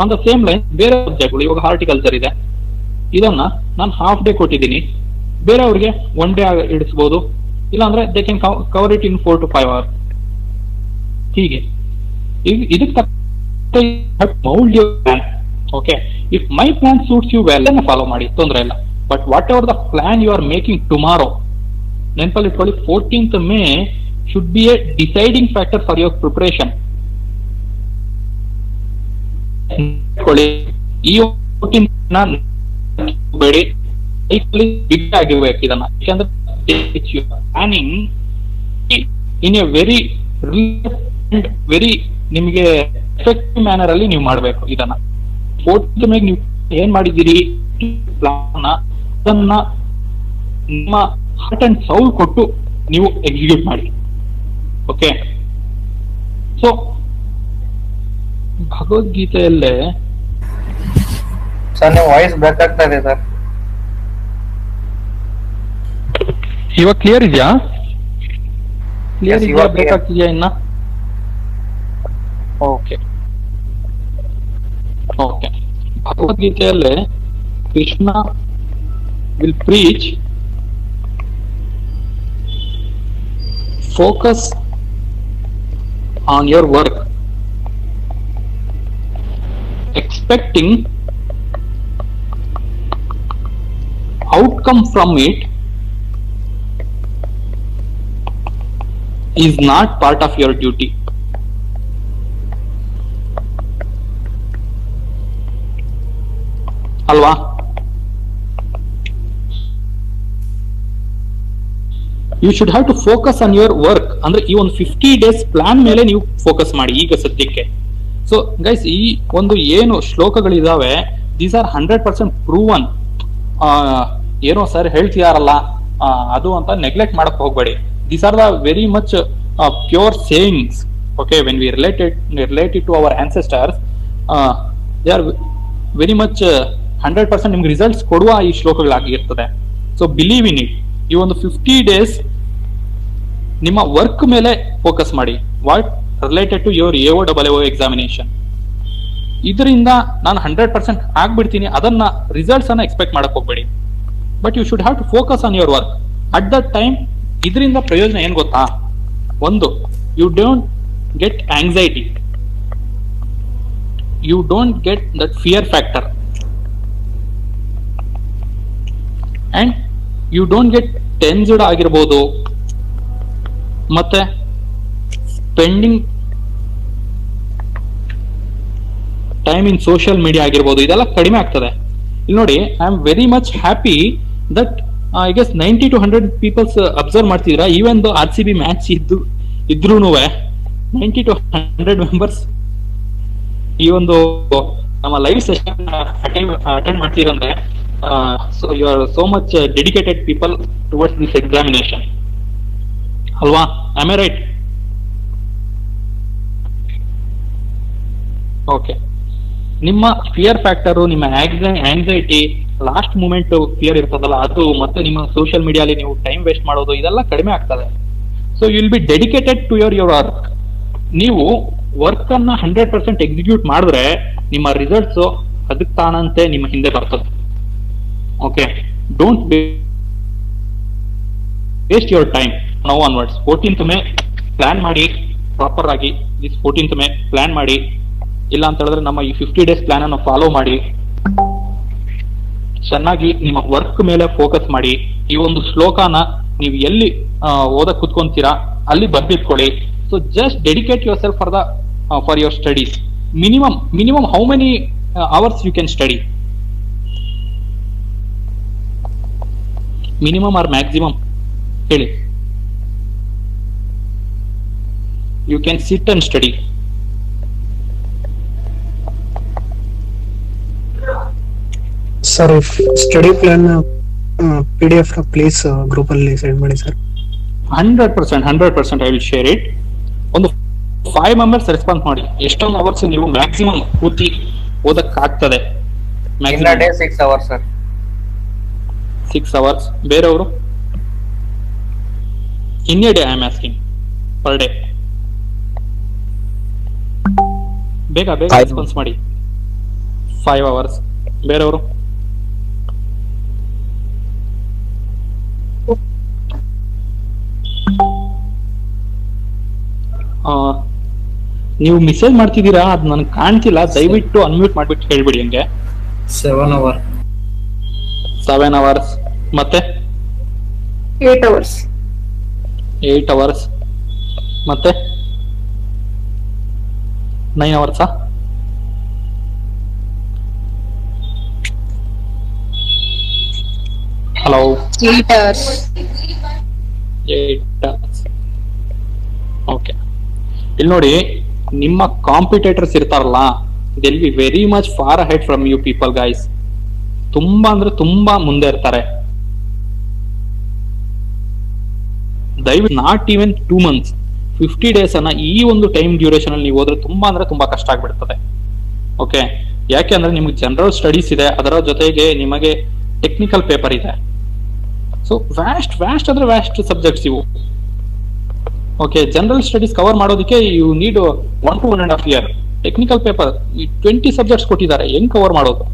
on the same line ಬೇರೆ ಸಬ್ಜೆಕ್ಟ್ಗಳು, ಇವಾಗ horticulture ಇದೆ, ಇದನ್ನ ನಾನು half day ಕೊಟ್ಟಿದ್ದೀನಿ. ಬೇರೆಯವ್ರಿಗೆ 1 day ಇಡಿಸಬಹುದು, ಇಲ್ಲಾಂದ್ರೆ they can cover it in 4 to 5 hours. ಹೀಗೆ ಇದಕ್ಕೆ mould your plan. Okay, if my plan suits you well follow ಮಾಡಿ, ತೊಂದರೆ ಇಲ್ಲ. But whatever the plan you are making tomorrow, ನೆನಪಲ್ಲಿ ಇಟ್ಕೊಳ್ಳಿ, 14th May should be a deciding factor for your preparation. ಈ 14th ಬೇಡಿ big ಆಗಿರ್ಬೇಕು ಇದನ್ನ. ಯಾಕಂದ್ರೆ planning in a very very ನಿಮಗೆ ಎಫೆಕ್ಟಿವ್ ಮ್ಯಾನರ್ ಅಲ್ಲಿ ನೀವು ಮಾಡಬೇಕು ಇದನ್ನ. 14th May ನೀವು ಏನ್ ಮಾಡಿದ್ದೀರಿ ಪ್ಲಾನ್, ಅದನ್ನ ನಿಮ್ಮ ಹಾರ್ಟ್ ಅಂಡ್ ಸೌಲ್ ಕೊಟ್ಟು ನೀವು ಎಕ್ಸಿಕ್ಯೂಟ್ ಮಾಡಿ. ಓಕೆ, ಸೊ ಭಗವದ್ಗೀತೆಯಲ್ಲೇ ಸರ್ ನಿಮ್ಮ ವಾಯ್ಸ್ ಬ್ರೇಕ್ ಆಗ್ತಾ ಇದೆ ಸರ್. ಇವಾಗ ಕ್ಲಿಯರ್ ಇದೆಯಾ? ಕ್ಲಿಯರ್ Yes, ಇದೆಯಾ? ಇವಾಗ ಬ್ರೇಕ್ clear. ಆಗ್ತಿದ್ಯಾ ಇನ್ನ? Okay okay. ಭಗವದ್ಗೀತೆಯಲ್ಲೇ Krishna will preach focus on your work, expecting outcome from it is not part of your duty. ಅಲ್ವಾ? You should have to focus on your work. ಅಂದ್ರೆ ಈ ಒಂದು 50 days ಪ್ಲಾನ್ ಮೇಲೆ ನೀವು ಫೋಕಸ್ ಮಾಡಿ ಈಗ ಸದ್ಯಕ್ಕೆ. ಸೊ ಗೈಸ್, ಈ ಒಂದು ಏನು ಶ್ಲೋಕಗಳಿದಾವೆ, ದೀಸ್ ಆರ್ 100% ಪ್ರೂವನ್. ಏನೋ ಸರ್ ಹೇಳ್ತಿದಾರಲ್ಲ ಅದು ಅಂತ ನೆಗ್ಲೆಕ್ಟ್ ಮಾಡಕ್ ಹೋಗ್ಬೇಡಿ. These are the very much pure sayings. Okay, when we related to our ancestors, they are very much 100% ನಿಮ್ಗೆ ರಿಸಲ್ಟ್ಸ್ ಕೊಡುವ ಈ ಶ್ಲೋಕಗಳಾಗಿರ್ತದೆ. So believe in it. ಈ ಒಂದು 50 days ನಿಮ್ಮ ವರ್ಕ್ ಮೇಲೆ ಫೋಕಸ್ ಮಾಡಿ. What related to your AOAO examination. ಇದರಿಂದ ನಾನು 100% ಆಗ್ಬಿಡ್ತೀನಿ, ಅದನ್ನ ರಿಸಲ್ಟ್ಸ್ ಅನ್ನ ಎಕ್ಸ್ಪೆಕ್ಟ್ ಮಾಡಕ್ ಹೋಗ್ಬೇಡಿ. But you should have to focus on your work at that time. ಇದರಿಂದ ಪ್ರಯೋಜನ ಏನ್ ಗೊತ್ತಾ? ಒಂದು, you don't get anxiety, you don't get that fear factor, and you don't get tensed ಆಗಿರ್ಬೋದು, ಮತ್ತೆ pending time in social media ಆಗಿರ್ಬೋದು, ಇದೆಲ್ಲ ಕಡಿಮೆ ಆಗ್ತದೆ. ಇಲ್ಲಿ ನೋಡಿ, I am very much happy that I guess 90 to 100 peoples observe ಮಾಡ್ತಿದ್ದೀರಾ. Even though RCB match ಇದ್ರೂ 90 to 100 ಮೆಂಬರ್ಸ್ ಈ ಒಂದು ನಮ್ಮ ಲೈವ್ ಸೆಷನ್ ಅಟೆಂಡ್ ಮಾಡ್ತೀರಂದ್ರೆ, so you are so much dedicated people towards this examination ಅಲ್ವಾ? Am I right? ಓಕೆ. ನಿಮ್ಮ fear factor, ನಿಮ್ಮ anxiety, last moment fear ಇರ್ತದಲ್ಲ ಅದು, ಮತ್ತೆ ನಿಮ್ಮ ಸೋಷಿಯಲ್ ಮೀಡಿಯಾಲಿ ನೀವು ಟೈಮ್ ವೇಸ್ಟ್ ಮಾಡೋದು, ಇದೆಲ್ಲ ಕಡಿಮೆ ಆಗ್ತದೆ. So you will be dedicated to your work. ನೀವು ವರ್ಕ್ ಅನ್ನ 100% ಎಕ್ಸಿಕ್ಯೂಟ್ ಮಾಡಿದ್ರೆ ನಿಮ್ಮ ರಿಸಲ್ಟ್ಸ್ ಅದಕ್ಕೆ ತಾನಂತೆ ನಿಮ್ಮ ಹಿಂದೆ ಬರ್ತದೆ. Okay, don't waste your time now onwards. 14th May plan ಮಾಡಿ ಪ್ರಾಪರ್ ಆಗಿ. ದಿಸ್ 14th ಮೇ ಪ್ಲಾನ್ ಮಾಡಿ. ಇಲ್ಲ ಅಂತ ಹೇಳಿದ್ರೆ ನಮ್ಮ ಈ 50 days ಪ್ಲಾನ್ ಅನ್ನು ಫಾಲೋ ಮಾಡಿ. ಚೆನ್ನಾಗಿ ನಿಮ್ಮ ವರ್ಕ್ ಮೇಲೆ ಫೋಕಸ್ ಮಾಡಿ. ಈ ಒಂದು ಶ್ಲೋಕನ ನೀವು ಎಲ್ಲಿ ಓದಕ್ ಕುತ್ಕೊಂತೀರಾ ಅಲ್ಲಿ ಬರ್ದಿಟ್ಕೊಳ್ಳಿ. So just dedicate yourself for your studies. Minimum how many hours you can study? Minimum or maximum ಹೇಳಿ. You can sit and study. Sir, study plan PDF please group ಅಲ್ಲಿ ಸೆಂಡ್ ಮಾಡಿ sir. 100% I will share it. ಒಂದು 5 members response ಮಾಡಿ. ಎಷ್ಟೊಂದು hours ನೀವು maximum ಕೂತಿ ಓದಕ್ ಆಗ್ತದೆ? ಇನ್ day 6 hours sir. 6 hours. ಬೇರೆಯವರು? In a day I am asking, per day. ಬೇಗ ರೆಸ್ಪಾನ್ಸ್ ಮಾಡಿ. 5 hours. ಬೇರೆಯವರು? ನೀವು ಮೆಸೇಜ್ ಮಾಡ್ತಿದ್ದೀರಾ, ಅದು ನನಗೆ ಕಾಣ್ತಿಲ್ಲ. ದಯವಿಟ್ಟು ಅನ್ಮ್ಯೂಟ್ ಮಾಡ್ಬಿಟ್ಟು ಹೇಳ್ಬಿಡಿ ಹಂಗೆ. 7 hours. 7 hours. ಮತ್ತೆ 8 hours. 8 hours. ಮತ್ತೆ 9 hours. Hello? 8 hours. 8 hours. Okay. ಇಲ್ಲಿ ನೋಡಿ, ನಿಮ್ಮ ಕಾಂಪಿಟೇಟರ್ಸ್ ಇರ್ತಾರಲ್ಲ, they'll be very much far ahead from you people guys. ತುಂಬಾ ಅಂದ್ರೆ ತುಂಬಾ ಮುಂದೆ ಇರ್ತಾರೆ. ದಯವಿಟ್ಟು ನಾಟ್ ಈವನ್ 2 months, 50 days ಅನ್ನ ಈ ಒಂದು ಟೈಮ್ ಡ್ಯೂರೇಷನ್ ಅಲ್ಲಿ ನೀವು ಹೋದ್ರೆ ತುಂಬಾ ಅಂದ್ರೆ ತುಂಬಾ ಕಷ್ಟ ಆಗ್ಬಿಡ್ತದೆ. ಓಕೆ, ಯಾಕೆ ಅಂದ್ರೆ ನಿಮ್ಗೆ ಜನರಲ್ ಸ್ಟಡೀಸ್ ಇದೆ, ಅದರ ಜೊತೆಗೆ ನಿಮಗೆ ಟೆಕ್ನಿಕಲ್ ಪೇಪರ್ ಇದೆ. ಸೊ ವ್ಯಾಸ್ಟ್ ಅಂದ್ರೆ ವ್ಯಾಸ್ಟ್ ಸಬ್ಜೆಕ್ಟ್ಸ್ ಇವು. ಓಕೆ, ಜನರಲ್ ಸ್ಟಡೀಸ್ ಕವರ್ ಮಾಡೋದಕ್ಕೆ you need 1 to 1.5 years. Technical paper 20 subjects ಕೊಟ್ಟಿದ್ದಾರೆ, ಹೆಂಗ್ ಕವರ್ ಮಾಡೋದು?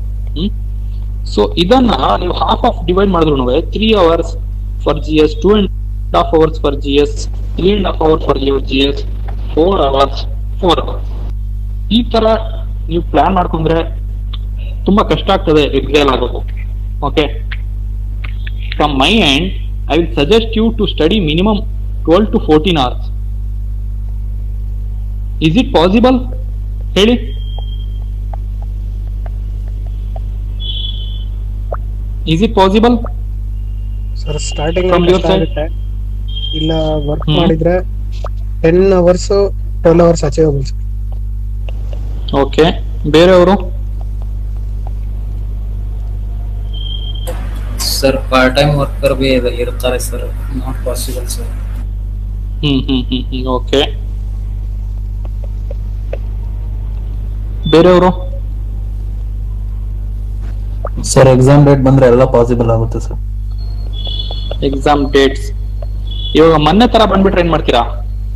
ಸೊ ಇದನ್ನ ನೀವು ಹಾಫ್ ಡಿವೈಡ್ ಮಾಡಿದ್ರು 3 hours for GS, 2.5 hours for GS, 3.5 hours for GS, 4 hours, 4 hours. ಈ ತರ ನೀವು ಪ್ಲಾನ್ ಮಾಡ್ಕೊಂಡ್ರೆ ತುಂಬಾ ಕಷ್ಟ ಆಗ್ತದೆ ಎಕ್ಸೈಲ್ ಆಗೋದು. Okay, from my end I will suggest you to study minimum 12 to 14 hours. Is it possible? ಹೇಳಿ. Is it possible? Sir, starting From your side? ಇಲ್ಲ ವರ್ಕ್ ಮಾಡಿದ್ರೆ 10 hours 12 hours achievable sir. Okay, ಬೇರೆಯವರು? ಸರ್, ಪಾರ್ಟ್ ಟೈಮ್ ವರ್ಕರ್ ಬಿ ಇರ್ತಾರೆ sir, not possible sir. Okay, ಬೇರೆಯವರು? Sir, exam date ಬಂದ್ರೆ ಎಲ್ಲ possible ಆಗುತ್ತೆ ಸರ್. ಎಕ್ಸಾಮ್ ಡೇಟ್ಸ್ ಇವಾಗ ಮೊನ್ನೆ ತರ ಬಂದ್ಬಿಟ್ರೆ ಏನ್ ಮಾಡ್ತೀರಾ?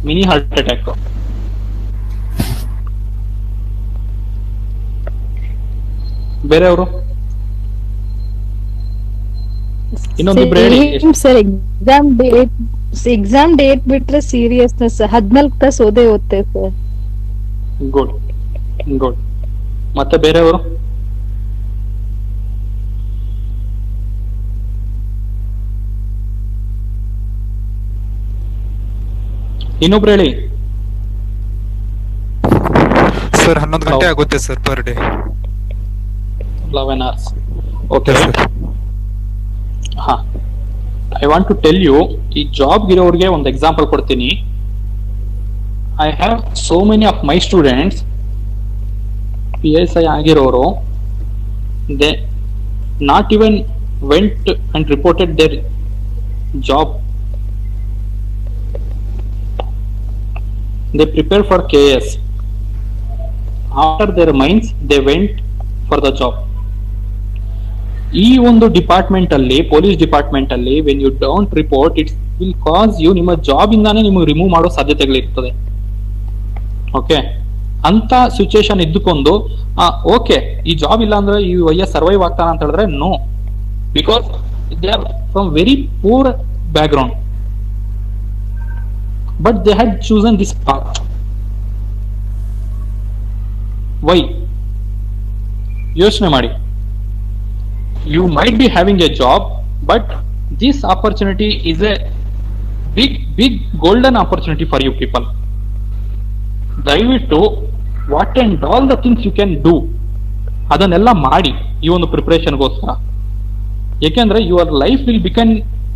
Mini heart attack. ಬೇರೆಯವರು? ಇನ್ನೊಂದಿಬ್ರು ಹೇಳಿ. ಸರ್, ಎಕ್ಸಾಮ್ ಡೇಟ್ ಬಿಟ್ರೆ ಸೀರಿಯಸ್ನೆಸ್ 14 ತಾಸು ಓದೇ ಓದ್ತೆ ಸರ್. ಗುಡ್. ಮತ್ತೆ ಬೇರೆಯವರು? ಇನ್ನೊಬ್ರು ಹೇಳಿ. ಸರ್ 11 ಗಂಟೆ ಆಗುತ್ತೆ sir per day. 11 hours. Okay sir. ಹಾ, I want to tell you, ಈ ಜಾಬ್ ಇರೋರಿಗೆ ಒಂದು ಎಕ್ಸಾಂಪಲ್ ಕೊಡ್ತೀನಿ. I have so many of my students PSI ಆಗಿರೋರು, they not even went and reported their job. They prepare for KS. After their mains they went for the job. ಈ ಒಂದು department ಅಲ್ಲಿ, police department ಅಲ್ಲಿ, when you don't report, it's will cause you, ನಿಮ್ಮ job ಇಂದಾನೆ ನಿಮಗೆ remove ಮಾಡೋ ಸಾಧ್ಯತೆಗಳಿರ್ತದೆ. Okay, ಅಂತ ಸಿಚುಯೇಷನ್ ಇದ್ದುಕೊಂಡು ಓಕೆ ಈ ಜಾಬ್ ಇಲ್ಲ ಅಂದ್ರೆ ಈ ವಯ್ಯ ಸರ್ವೈವ್ ಆಗ್ತಾನ ಅಂತ ಹೇಳಿದ್ರೆ no, because they are from very poor background, but they had chosen this path. Why? ಯೋಚನೆ ಮಾಡಿ. You might be having a job, but this opportunity is a big golden opportunity for you people. ದಯವಿಟ್ಟು what and all the things you can do, ಅದನ್ನೆಲ್ಲ ಮಾಡಿ ಈ ಒಂದು ಪ್ರಿಪರೇಷನ್ಗೋಸ್ಕರ. ಯಾಕೆಂದ್ರೆ your life will become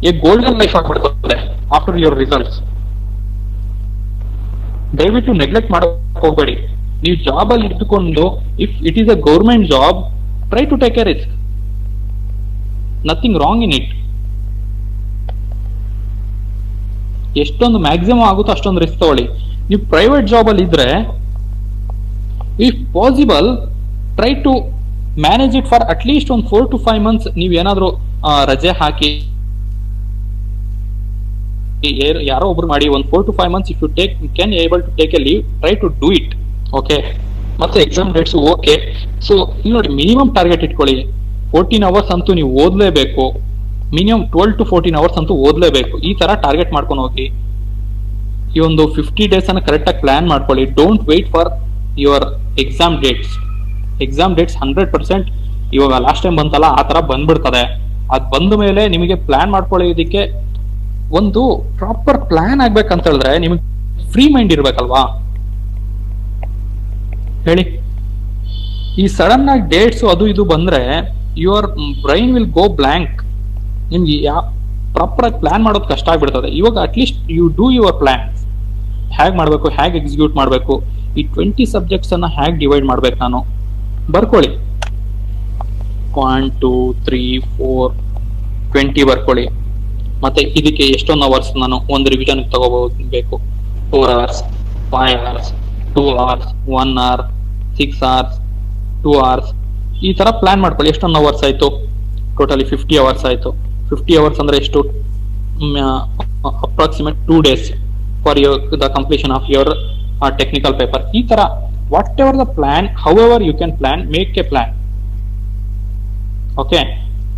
a golden life ಆಗ್ಬಿಡ್ತದೆ after your results. ದಯವಿಟ್ಟು neglect ಮಾಡಕ್ ಹೋಗಬೇಡಿ. ನೀವು ಜಾಬ್ ಅಲ್ಲಿ ಇದ್ದುಕೊಂಡು, if it is a government job, try to take a risk. Nothing wrong in it. ಎಷ್ಟೊಂದು ಮ್ಯಾಕ್ಸಿಮಮ್ ಆಗುತ್ತೋ ಅಷ್ಟೊಂದು ರಿಸ್ಕ್ ತಗೊಳ್ಳಿ. ನೀವು ಪ್ರೈವೇಟ್ ಜಾಬ್ ಅಲ್ಲಿ ಇದ್ರೆ, if possible try to manage it for at least ಒಂದು 4 to 5 months. ನೀವು ಏನಾದ್ರೂ ರಜೆ ಹಾಕಿ ಯಾರೋ ಒಬ್ರು ಮಾಡಿ ಒಂದು 4 to 5 months if you take can able to take a leave, try to do it. Okay, ಮತ್ತೆ ಎಕ್ಸಾಮ್ ಡೇಟ್ಸ್ ಓಕೆ. ಸೊ ಇಲ್ಲಿ ನೋಡಿ, ಮಿನಿಮಮ್ ಟಾರ್ಗೆಟ್ ಇಟ್ಕೊಳ್ಳಿ. 14 hours ಅಂತೂ ನೀವು ಓದ್ಲೇಬೇಕು. ಮಿನಿಮಮ್ 12 to 14 hours ಅಂತೂ ಓದ್ಲೇಬೇಕು. ಈ ತರ ಟಾರ್ಗೆಟ್ ಮಾಡ್ಕೊಂಡು ಹೋಗಿ. ಈ ಒಂದು 50 days ಅನ್ನ ಕರೆಕ್ಟ್ ಆಗಿ ಪ್ಲಾನ್ ಮಾಡ್ಕೊಳ್ಳಿ. Don't wait for your exam dates. Exam dates 100% ಇವಾಗ ಲಾಸ್ಟ್ ಟೈಮ್ ಬಂತಲ್ಲ ಆ ತರ ಬಂದ್ಬಿಡ್ತದೆ. ಅದ್ ಬಂದ ಮೇಲೆ ನಿಮಗೆ ಪ್ಲಾನ್ ಮಾಡ್ಕೊಳ್ಳೋದಕ್ಕೆ ಒಂದು ಪ್ರಾಪರ್ ಪ್ಲಾನ್ ಆಗ್ಬೇಕಂತ ಹೇಳಿದ್ರೆ ನಿಮಗೆ ಫ್ರೀ ಮೈಂಡ್ ಇರ್ಬೇಕಲ್ವಾ? ಹೇಳಿ. ಈ ಸಡನ್ ಆಗಿ ಡೇಟ್ಸ್ ಅದು ಇದು ಬಂದ್ರೆ your brain will go blank. ನಿಮ್ಗೆ ಪ್ರಾಪರ್ ಆಗಿ ಪ್ಲಾನ್ ಮಾಡೋದು ಕಷ್ಟ ಆಗ್ಬಿಡ್ತದೆ. ಇವಾಗ at least you do your plans. ಹೇಗ್ ಮಾಡ್ಬೇಕು, ಹೇಗೆ ಎಕ್ಸಿಕ್ಯೂಟ್ ಮಾಡ್ಬೇಕು, ಈ 20 subjects ಅನ್ನ ಹೇಗೆ ಡಿವೈಡ್ ಮಾಡ್ಬೇಕು ನಾನು ಬರ್ಕೊಳ್ಳಿ. 1 2 3 4 20 ಬರ್ಕೊಳ್ಳಿ. ಮತ್ತೆ ಇದಕ್ಕೆ ಎಷ್ಟೊಂದು ಅವರ್ಸ್ ನಾನು ಒಂದು ರಿವಿಷನ್ ತಗೋಬೇಕು. 4 hours, 5 hours, 2 hours, 1 hour, 6 hours, 2 hours. ಈ ತರ ಪ್ಲಾನ್ ಮಾಡ್ಕೊಳ್ಳಿ. ಎಷ್ಟೊಂದು ಅವರ್ಸ್ ಆಯ್ತು? ಟೋಟಲಿ 50 hours ಆಯ್ತು. 50 hours ಅಂದ್ರೆ ಎಷ್ಟು? Approximate 2 days for the completion of your technical paper. ಈ ತರ whatever the plan, however you can plan, make a plan. Okay,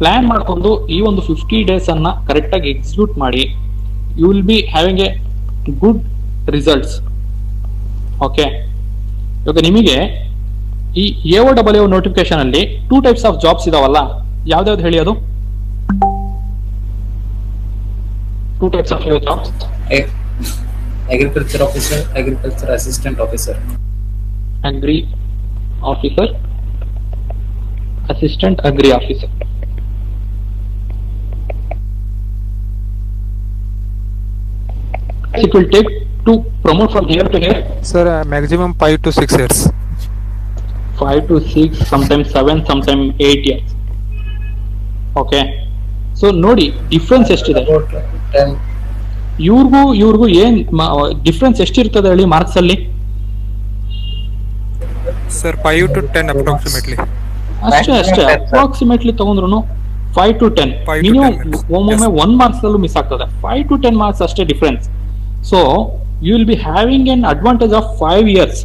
plan ಮಾಡ್ಕೊಂಡು ಈ ಒಂದು 50 days ಅನ್ನ ಕರೆಕ್ಟ್ ಆಗಿ ಎಕ್ಸಿಕ್ಯೂಟ್ ಮಾಡಿ. You will be having a good results. Okay, ಇವಾಗ ನಿಮಗೆ ಈ AOAA ನೋಟಿಫಿಕೇಶನ್ ಅಲ್ಲಿ 2 types ಆಫ್ ಜಾಬ್ಸ್ ಇದಾವಲ್ಲ, ಯಾವ್ದಾವ್ದು ಹೇಳಿ? ಅದು 2 types of jobs: agriculture officer, agriculture assistant officer. Agri officer, assistant agri officer. It will take to promote from here to here. Sir, maximum 5 to 6 years. 5 to 6, sometimes 7, sometimes 8 years. Okay. So ನೋಡಿ difference ಎಷ್ಟಿದೆ ಇವ್ರಿಗೂ ಏನ್ difference ಎಷ್ಟಿರ್ತದೆ ಹೇಳಿ marks ಅಲ್ಲಿ? Sir, 5 to 10 approximately. ಅಷ್ಟೇ approximately ತಗೊಂಡ್ರು 5 to 10. Minimum ಒಮ್ಮೊಮ್ಮೆ 1 marks ಅಲ್ಲೂ ಮಿಸ್ ಆಗ್ತದೆ. 5 to 10 marks ಅಷ್ಟೇ difference. So you will be having an advantage of 5 years.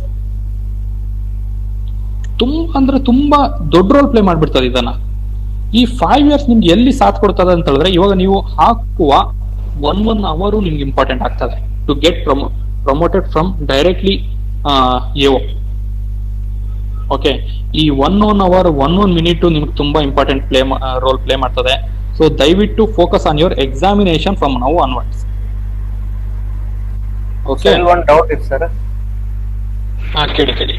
ತುಂಬಾ ದೊಡ್ಡ ರೋಲ್ ಪ್ಲೇ ಮಾಡ್ಬಿಡ್ತದೆ ಇದನ್ನ. ಈ 5 years ನಿಮ್ಗೆ ಎಲ್ಲಿ ಸಾಥ್ ಕೊಡ್ತದೆ ಅಂತ ಹೇಳಿದ್ರೆ, ಇವಾಗ ನೀವು ಹಾಕುವ 1 hour ನಿಮ್ಗೆ ಇಂಪಾರ್ಟೆಂಟ್ ಆಗ್ತದೆ to get promoted from directly AO. Okay, ಈ 1 hour 1 minute ನಿಮ್ಗೆ ತುಂಬಾ ಇಂಪಾರ್ಟೆಂಟ್ ರೋಲ್ ಪ್ಲೇ ಮಾಡ್ತದೆ. ಸೊ ದಯವಿಟ್ಟು focus on your examination from now onwards. Okay, one doubt ಇದೆ ಸರ್. ಕೇಳಿ.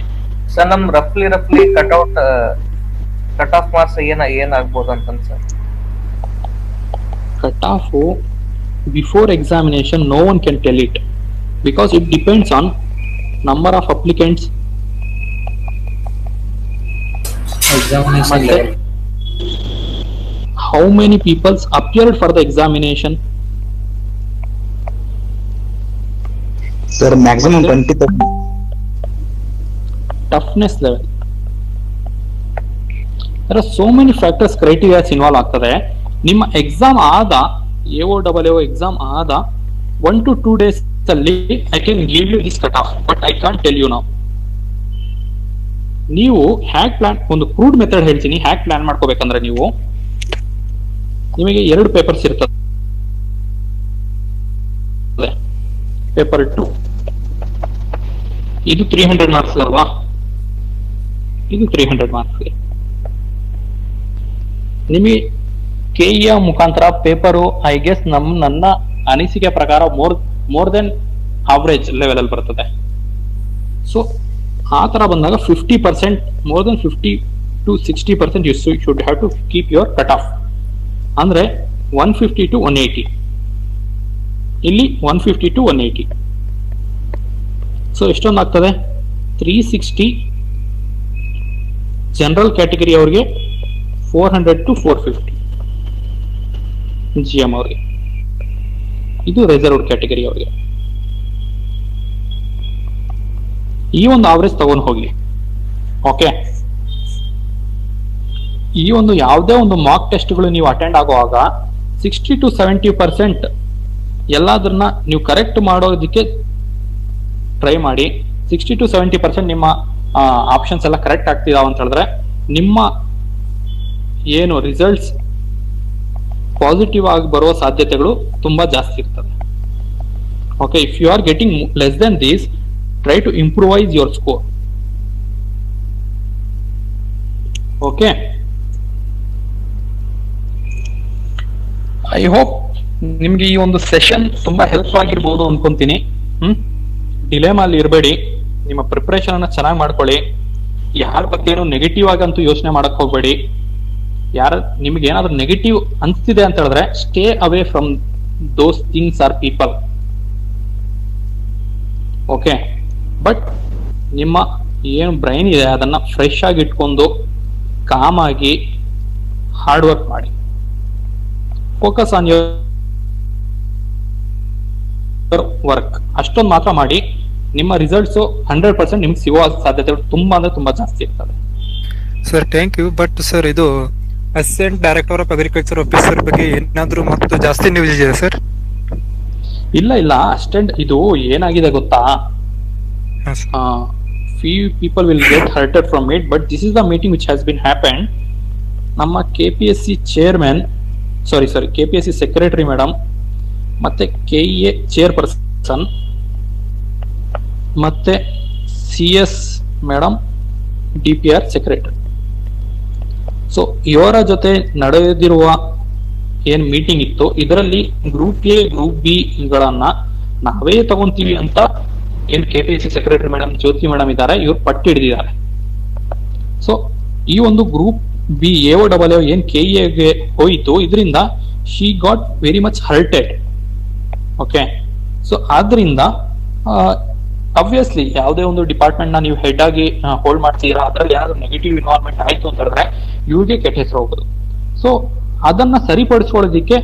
ಸರ್ ನಮ್ ರಫ್ಲಿ ಕಟ್ ಆಫ್ ಮಾರ್ಕ್ಸ್ ಏನಾಗ್ಬೋದು ಅಂತ sir? Cut off before examination, no one can tell it because it depends on number of applicants. Examination ಮತ್ತೆ level. how many people appeared for the examination. Sir, maximum 20%. Toughness level. There are so many factors, criteria involved ಆಗ್ತದೆ. ನಿಮ್ಮ exam ಆದ AOAA exam ಆದ 1 to 2 days ಅಲ್ಲಿ I can give you this cut off, but I can't tell you now. ನೀವು hack plan, ಒಂದು crude method ಹೇಳ್ತೀನಿ. Hack plan ಮಾಡ್ಕೋಬೇಕಂದ್ರೆ ನೀವು ನಿಮಗೆ 2 ಪೇಪರ್ಸ್ ಇರ್ತದೆ. ಪೇಪರ್ 2 ಇದು 300 ಮಾರ್ಕ್ಸ್ ಅಲ್ವಾ? ಇದು 300 ಮಾರ್ಕ್ಸ್. ನಿಮಗೆ ಕೆಇಯ ಮುಖಾಂತರ ಪೇಪರು ಐ ಗೆಸ್ ನನ್ನ ಅನಿಸಿಕೆ ಪ್ರಕಾರ ಮೋರ್ ದೆನ್ ಅವರೇಜ್ ಲೆವೆಲ್ ಅಲ್ಲಿ ಬರ್ತದೆ. ಸೊ ಆ ತರ ಬಂದಾಗ 50%, more than 50 to 60% you should have to keep your cut off. ಅಂದ್ರೆ 150 to 180, ಇಲ್ಲಿ 150 to 180. ಸೊ ಎಷ್ಟೊಂದು ಆಗ್ತದೆ? 360 ಜನರಲ್ ಕ್ಯಾಟಗರಿ ಅವ್ರಿಗೆ, 400 to 450 GM ಅವ್ರಿಗೆ. ಇದು ರಿಸರ್ವ್ಡ್ ಕ್ಯಾಟಗರಿ ಅವ್ರಿಗೆ. ಈ ಒಂದು ಆವರೇಜ್ ತಗೊಂಡು ಹೋಗ್ಲಿ. ಓಕೆ, ಈ ಒಂದು ಯಾವುದೇ ಒಂದು ಮಾಕ್ ಟೆಸ್ಟ್ಗಳು ನೀವು ಅಟೆಂಡ್ ಆಗುವಾಗ 60 to 70% ಎಲ್ಲದನ್ನ ನೀವು ಕರೆಕ್ಟ್ ಮಾಡೋದಕ್ಕೆ ಟ್ರೈ ಮಾಡಿ. 60 to 70% ನಿಮ್ಮ ಆಪ್ಷನ್ಸ್ ಎಲ್ಲ ಕರೆಕ್ಟ್ ಆಗ್ತಿದಾವ ಅಂತ ಹೇಳಿದ್ರೆ ನಿಮ್ಮ ಏನು ರಿಸಲ್ಟ್ಸ್ ಪಾಸಿಟಿವ್ ಆಗಿ ಬರುವ ಸಾಧ್ಯತೆಗಳು ತುಂಬಾ ಜಾಸ್ತಿ ಇರ್ತದೆ. Okay, if you are getting less than this, try to improvise your score. Okay, I hope ನಿಮ್ಗೆ ಈ ಒಂದು ಸೆಷನ್ ತುಂಬಾ ಹೆಲ್ಪ್ ಆಗಿರ್ಬೋದು ಅನ್ಕೊಂತೀನಿ. ಡಿಲೇಮ್ ಅಲ್ಲಿ ಇರಬೇಡಿ, ನಿಮ್ಮ ಪ್ರಿಪರೇಷನ್ ಅನ್ನ ಚೆನ್ನಾಗಿ ಮಾಡ್ಕೊಳ್ಳಿ. ಯಾರ ಬಗ್ಗೆನೂ ನೆಗೆಟಿವ್ ಆಗಂತೂ ಯೋಚನೆ ಮಾಡಕ್ ಹೋಗ್ಬೇಡಿ. ನಿಮ್ಗೆ ಏನಾದ್ರೂ ನೆಗೆಟಿವ್ ಅನ್ಸ್ತಿದೆ ಅಂತ ಹೇಳಿದ್ರೆ stay away from those things are people. Okay, but ನಿಮ್ಮ ಏನು ಬ್ರೈನ್ ಇದೆ ಅದನ್ನ ಫ್ರೆಶ್ ಆಗಿ ಇಟ್ಕೊಂಡು ಕಾಮ್ ಆಗಿ ಹಾರ್ಡ್ ವರ್ಕ್ ಮಾಡಿ. ಫೋಕಸ್ ಆನ್ ಯುವರ್ ವರ್ಕ್, ಅಷ್ಟೊಂದು ಮಾತ್ರ ಮಾಡಿ. ನಿಮ್ಮ ರಿಸಲ್ಟ್ಸ್ 100% ನಿಮ್ಗೆ ಸಿಗುವ ಸಾಧ್ಯತೆಗಳು ತುಂಬಾ ಅಂದ್ರೆ ತುಂಬಾ ಜಾಸ್ತಿ ಇರ್ತದೆ. Sir thank you. But sir ಇದು assistant director of agriculture officer ಬಗ್ಗೆ ಏನಾದ್ರು ಮತ್ತು ಜಾಸ್ತಿ ನ್ಯೂಸ್ ಇದೆ ಸರ್? ಇಲ್ಲ, ಅಸಿಸ್ಟೆಂಟ್ ಇದು ಏನಾಗಿದೆ ಗೊತ್ತಾ? few people will get hurted from it, but this is the meeting which has been happened. ನಮ್ಮ KPSC chairman, sorry KPSC secretary madam, ಮತ್ತೆ KEA chairperson, ಮತ್ತೆ CS madam, DPR secretary. So ಇವರ ಜೊತೆ ನಡೆದಿರುವ ಏನ್ ಮೀಟಿಂಗ್ ಇತ್ತು, ಇದರಲ್ಲಿ ಗ್ರೂಪ್ ಎ ಗ್ರೂಪ್ ಬಿ ಗಳನ್ನ ನಾವೇ ತಗೊಂತೀವಿ ಅಂತ ಏನ್ KPSC ಸೆಕ್ರೆಟರಿ ಮೇಡಮ್ ಜ್ಯೋತಿ ಮೇಡಮ್ ಇದ್ದಾರೆ, ಇವ್ರು ಪಟ್ಟಿ ಹಿಡಿದಿದ್ದಾರೆ. ಸೊ ಈ ಒಂದು ಗ್ರೂಪ್ ಬಿ AOAA ಏನ್ KEAಗೆ ಹೋಯಿತು, ಇದರಿಂದ she got very much hurted. Okay, so ಆದ್ರಿಂದ ಅಬ್ವಿಯಸ್ಲಿ ಯಾವುದೇ ಒಂದು ಡಿಪಾರ್ಟ್ಮೆಂಟ್ ನ ನೀವು ಹೆಡ್ ಆಗಿ ಹೋಲ್ಡ್ ಮಾಡ್ತೀರಾ, ಅದ್ರಲ್ಲಿ ಏನಾದ್ರು ನೆಗೆಟಿವ್ ಇನ್ವಾಲ್ವ್ಮೆಂಟ್ ಆಯ್ತು ಅಂತ ಹೇಳಿದ್ರೆ ಇವ್ರಿಗೆ ಕೆಟ್ಟ ಹೆಸರು ಹೋಗೋದು. ಸೊ ಅದನ್ನ ಸರಿಪಡಿಸ್ಕೊಳ್ಳೋದಿಕ್ಕೆ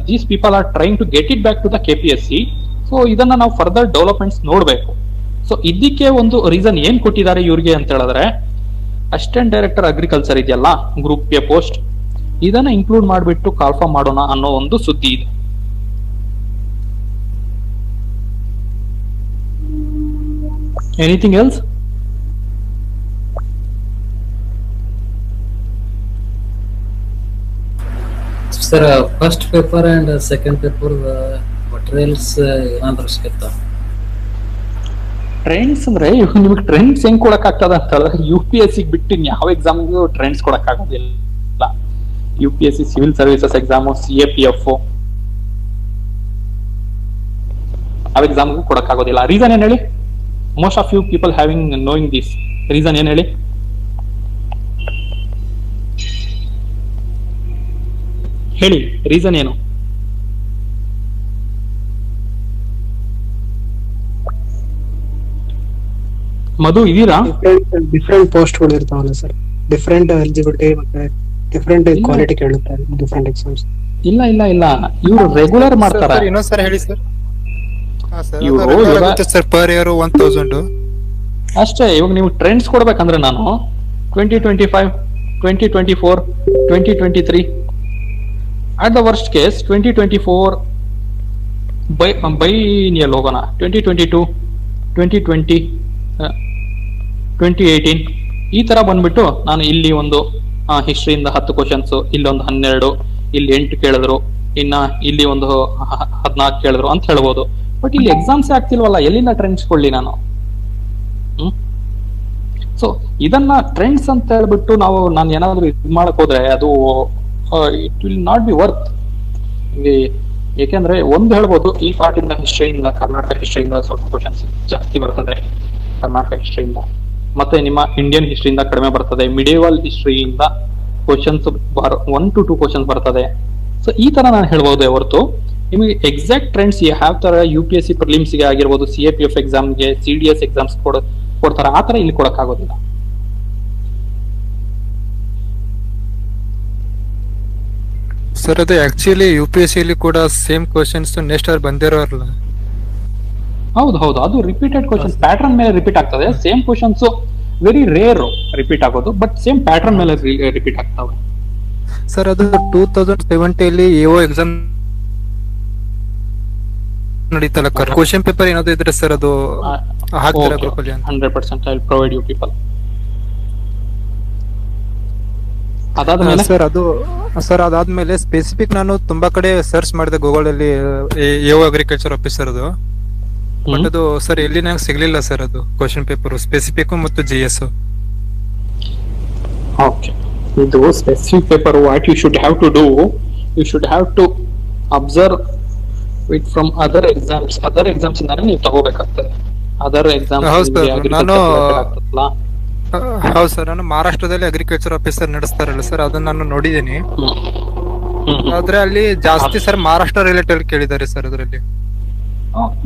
these people are trying to get it back to the KPSC. So ಇದನ್ನ ನಾವು ಫರ್ದರ್ ಡೆವಲಪ್ಮೆಂಟ್ಸ್ ನೋಡ್ಬೇಕು. ಸೊ ಇದಕ್ಕೆ ಒಂದು ರೀಸನ್ ಏನ್ ಕೊಟ್ಟಿದ್ದಾರೆ ಇವ್ರಿಗೆ ಅಂತ ಹೇಳಿದ್ರೆ, ಅಸಿಸ್ಟೆಂಟ್ ಡೈರೆಕ್ಟರ್ ಅಗ್ರಿಕಲ್ಚರ್ ಇದೆಯಲ್ಲ ಗ್ರೂಪ್ ಎ ಪೋಸ್ಟ್, ಇದನ್ನ ಇನ್ಕ್ಲೂಡ್ ಮಾಡಿಬಿಟ್ಟು ಕಾಲ್ಫಾರ್ಮ್ ಮಾಡೋಣ ಅನ್ನೋ ಒಂದು ಸುದ್ದಿ ಇದೆ. Anything else? Sir first paper and second paper materials ಏನಾದ್ರು ಸಿಗುತ್ತಾ? ಟ್ರೆಂಡ್ಸ್ ಅಂದ್ರೆ ನಿಮ್ಗೆ ಟ್ರೆಂಡ್ಸ್ ಹೆಂಗ್ ಕೊಡಕ್ ಆಗ್ತದ ಅಂತ ಹೇಳಿದ್ರೆ UPSC ಬಿಟ್ಟು ಯಾವ ಎಕ್ಸಾಮ್ಗೂ ಟ್ರೆಂಡ್ಸ್ ಕೊಡಕ್ ಆಗೋದಿಲ್ಲ. UPSC civil services exam, CAPF ಯಾವ ಎಕ್ಸಾಮ್ಗೂ ಕೊಡಕ್ ಆಗೋದಿಲ್ಲ. ರೀಸನ್ ಏನ್ ಹೇಳಿ? Most of you people having knowing this reason ಏನ್ ಹೇಳಿ? ಹೇಳಿ ರೀಸನ್ ಏನು? ಮಧು ಇದೀರಾ? ಡಿಫ್ರೆಂಟ್ ಪೋಸ್ಟ್ಗಳು ಇರ್ತಾವಲ್ಲ ಸರ್, ಡಿಫ್ರೆಂಟ್ ಎಲಿಜಿಬಿಲಿಟಿ ಮತ್ತೆ ಡಿಫ್ರೆಂಟ್ ಕ್ವಾಲಿಟಿ ಕೇಳುತ್ತೆ ಡಿಫ್ರೆಂಟ್ ಎಕ್ಸಾಮ್ಸ್. ಇಲ್ಲ ಇಲ್ಲ ಇಲ್ಲ, ಇವ್ರು ರೆಗ್ಯುಲರ್ ಮಾಡ್ತಾರ. ಇನ್ನೊಂದ್ಸರಿ ಹೇಳಿ ಸರ್. ಇವರು ಸರ್ ಪರ್ ಇಯರ್ 1000 ಅಷ್ಟೇ. ಇವಾಗ ನೀವು ಟ್ರೆಂಡ್ಸ್ ಕೊಡ್ಬೇಕಂದ್ರೆ ನಾನು 2025, 2024, 2023 at the worst case 2024 biennial ಹೋಗೋಣ, 2022, 2020, 2018 ಈ ತರ ಬಂದ್ಬಿಟ್ಟು ನಾನು ಇಲ್ಲಿ ಒಂದು ಹಿಸ್ಟ್ರಿಯಿಂದ 10 ಕ್ವಶನ್ಸ್, ಇಲ್ಲೊಂದು 12, ಇಲ್ಲಿ 8 ಕೇಳಿದ್ರು, ಇನ್ನ ಇಲ್ಲಿ ಒಂದು 14 ಕೇಳಿದ್ರು ಅಂತ ಹೇಳ್ಬೋದು. ಬಟ್ ಇಲ್ಲಿ ಎಕ್ಸಾಮ್ಸ್ ಆಗ್ತಿಲ್ವಲ್ಲ, ಎಲ್ಲಿಂದ ಟ್ರೆಂಡ್ಸ್ ಕೊಳ್ಳಿ ನಾನು? ಸೊ ಇದನ್ನ ಟ್ರೆಂಡ್ಸ್ ಅಂತ ಹೇಳ್ಬಿಟ್ಟು ನಾನು ಏನಾದ್ರು ಇದು ಮಾಡಕ್ ಹೋದ್ರೆ ಅದು it will not be worth. ಏಕೆಂದ್ರೆ ಒಂದು ಹೇಳ್ಬೋದು, ಈ ಪಾರ್ಟಿಂದ ಹಿಸ್ಟ್ರಿಯಿಂದ, ಕರ್ನಾಟಕ ಹಿಸ್ಟ್ರಿಯಿಂದ ಸ್ವಲ್ಪ ಕ್ವಶನ್ಸ್ ಜಾಸ್ತಿ ಬರ್ತದೆ, ಕರ್ನಾಟಕ ಹಿಸ್ಟ್ರಿಯಿಂದ, ಮತ್ತೆ ನಿಮ್ಮ ಇಂಡಿಯನ್ ಹಿಸ್ಟ್ರಿಯಿಂದ ಕಡಿಮೆ ಬರ್ತದೆ, ಮಿಡೇವಲ್ ಹಿಸ್ಟ್ರಿಯಿಂದ ಕ್ವಶನ್ಸ್ 1 to 2 ಕ್ವಶನ್ಸ್ ಬರ್ತದೆ. ಸೊ ಈ ತರ ನಾನು ಹೇಳ್ಬೋದು ಹೊರತು ನಿಮಗೆ ಎಕ್ಸಾಕ್ಟ್ ಟ್ರೆಂಡ್ಸ್ ಯಾವ ತರ UPSC ಪ್ರಿಲಿಮ್ಸ್ ಗೆ ಆಗಿರ್ಬೋದು, CAPF ಎಕ್ಸಾಮ್ಗೆ, CDS ಎಕ್ಸಾಮ್ಸ್ ಕೊಡ್ತಾರೆ, ಆ ತರ ಇಲ್ಲಿ ಕೊಡಕ್ ಆಗೋದಿಲ್ಲ. ಸರ್ ಅದು ಆಕ್ಚುಲಿ UPSC ಅಲ್ಲಿ ಕೂಡ ಸೇಮ್ ಕ್ವಶನ್ಸ್ ನೆಕ್ಸ್ಟ್ ಅವ್ರು ಬಂದಿರೋಲ್ಲ. ಹೌದು ಹೌದು, ಅದು ರಿಪೀಟೆಡ್ ಕ್ವಶನ್ಸ್ ಪ್ಯಾಟರ್ನ್ ಮೇಲೆ ರಿಪೀಟ್ ಆಗ್ತದೆ. Same questions very rare repeat ಆಗೋದು, ಬಟ್ ಸೇಮ್ ಪ್ಯಾಟರ್ನ್ ಮೇಲೆ ರಿಪೀಟ್ ಆಗ್ತವೆ. ಸರ್ ಅದು 2070 ಅಲ್ಲಿ AO ಎಕ್ಸಾಮ್ ನಡೀತಲ್ಲ, ಕ್ವಶನ್ ಪೇಪರ್ ಏನಾದ್ರು ಇದ್ರೆ ಸರ್ ಅದು ಹಾಕ್ತಾರೆ ಗ್ರೂಪಲ್ಲಿ. 100% I will provide you people. ಅದಾದ್ಮೇಲೆ ಸರ್ ಅದಾದ್ಮೇಲೆ ಸ್ಪೆಸಿಫಿಕ್ ನಾನು ತುಂಬಾ ಕಡೆ ಸರ್ಚ್ ಮಾಡಿದೆ ಗೂಗಲ್ ಅಲ್ಲಿ AO ಅಗ್ರಿಕಲ್ಚರ್ ಆಫೀಸರ್ ಅದು, ಬಟ್ ಅದು ಸರ್ ಎಲ್ಲಿ ನಂಗೆ ಸಿಗ್ಲಿಲ್ಲ ಸರ್ ಅದು ಕ್ವಶನ್ ಪೇಪರ್ ಸ್ಪೆಸಿಫಿಕ್ ಮತ್ತು GS. ಓಕೆ, ಇದು specific paper. What you should have to do, you should have to observe it from other exams. Other exams ಇಂದಾನೆ ನೀವು ತಗೋಬೇಕಾಗ್ತದೆ. ಅದರ್ ಎಕ್ಸಾಮ್ಸ್ ಹೌದು ಸರ್, ನಾನು ಮಹಾರಾಷ್ಟ್ರದಲ್ಲಿ ಅಗ್ರಿಕಲ್ಚರ್ ಆಫೀಸರ್ ನಡೆಸ್ತಾರಲ್ಲ ಸರ್, ಅದನ್ನ ನಾನು ನೋಡಿದ್ದೀನಿ. ಆದ್ರೆ ಅಲ್ಲಿ ಜಾಸ್ತಿ ಸರ್ ಮಹಾರಾಷ್ಟ್ರ ರಿಲೇಟೆಡ್ ಕೇಳಿದ್ದಾರೆ ಸರ್ ಅದರಲ್ಲಿ.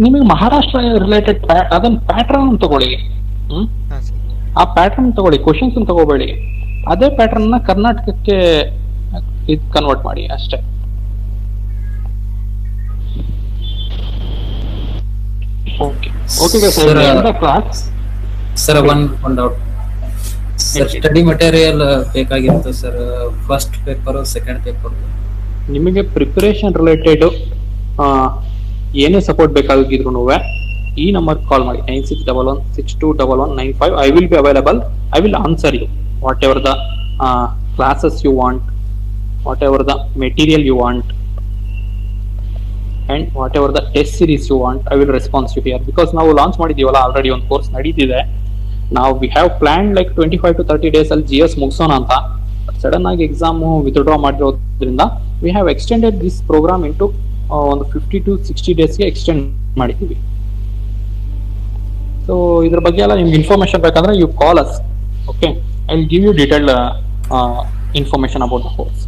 ನಿಮಗೆ ಮಹಾರಾಷ್ಟ್ರ ರಿಲೇಟೆಡ್ ಅದನ್ನ ಪ್ಯಾಟರ್ನ್ ತಗೊಳ್ಳಿ. ಆ ಪ್ಯಾಟರ್ನ್ ತಗೊಳ್ಳಿ, ಕ್ವಶನ್ಸ್ ತಗೋಬೇಡಿ. ಅದೇ ಪ್ಯಾಟರ್ನ್ ನ ಕರ್ನಾಟಕಕ್ಕೆ ಕನ್ವರ್ಟ್ ಮಾಡಿ ಅಷ್ಟೇ. Okay okay sir, one doubt sir, study material ಬೇಕಾಗಿತ್ತು sir, first paper second paper. ನಿಮಗೆ ಪ್ರಿಪರೇಷನ್ ರಿಲೇಟೆಡ್ ಏನೇ ಸಪೋರ್ಟ್ ಬೇಕಾಗಿದ್ರು ಈ ನಂಬರ್ ಕಾಲ್ ಮಾಡಿ, 9611621195. I will be available. I will answer you whatever the classes you want, whatever the material you want, and whatever the test series you want, I will respond you here, because ನಾವು launch ಮಾಡಿದೀವಲ್ಲ already ಒಂದು course ನಡೀತಿದೆ. ನಾವು we have plan like 25 to 30 days ಅಲ್ಲಿ GS ಮುಗಿಸೋಣ ಅಂತ. Sudden ಆಗಿ exam withdraw ಮಾಡಿರೋದ್ರಿಂದ we have extended this program into ಒಂದು 50 to 60 ಡೇಸ್ಗೆ ಎಕ್ಸ್ಟೆಂಡ್ ಮಾಡಿದ್ದೀವಿ. ಸೊ ಇದ್ರ ಬಗ್ಗೆ ಎಲ್ಲ ನಿಮ್ಗೆ ಇನ್ಫಾರ್ಮೇಶನ್ ಬೇಕಂದ್ರೆ you call us. Okay, I will give you detailed information about the course.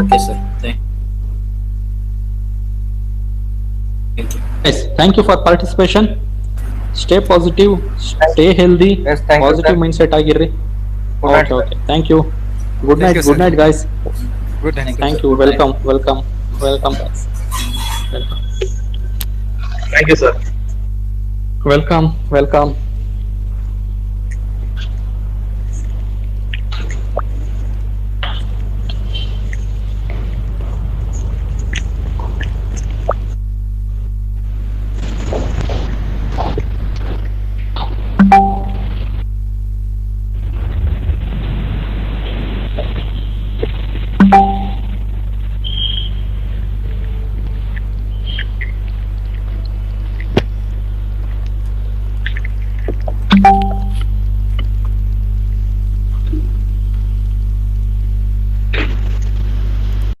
Okay sir, Yes, thank you for participation. Stay positive, stay healthy. Yes, thank you, positive sir. mindset agirri. Good night, Okay, okay. Thank you. Good night, good night, guys. Good night. Thank you. Welcome guys. Welcome. Thank you, sir. Welcome.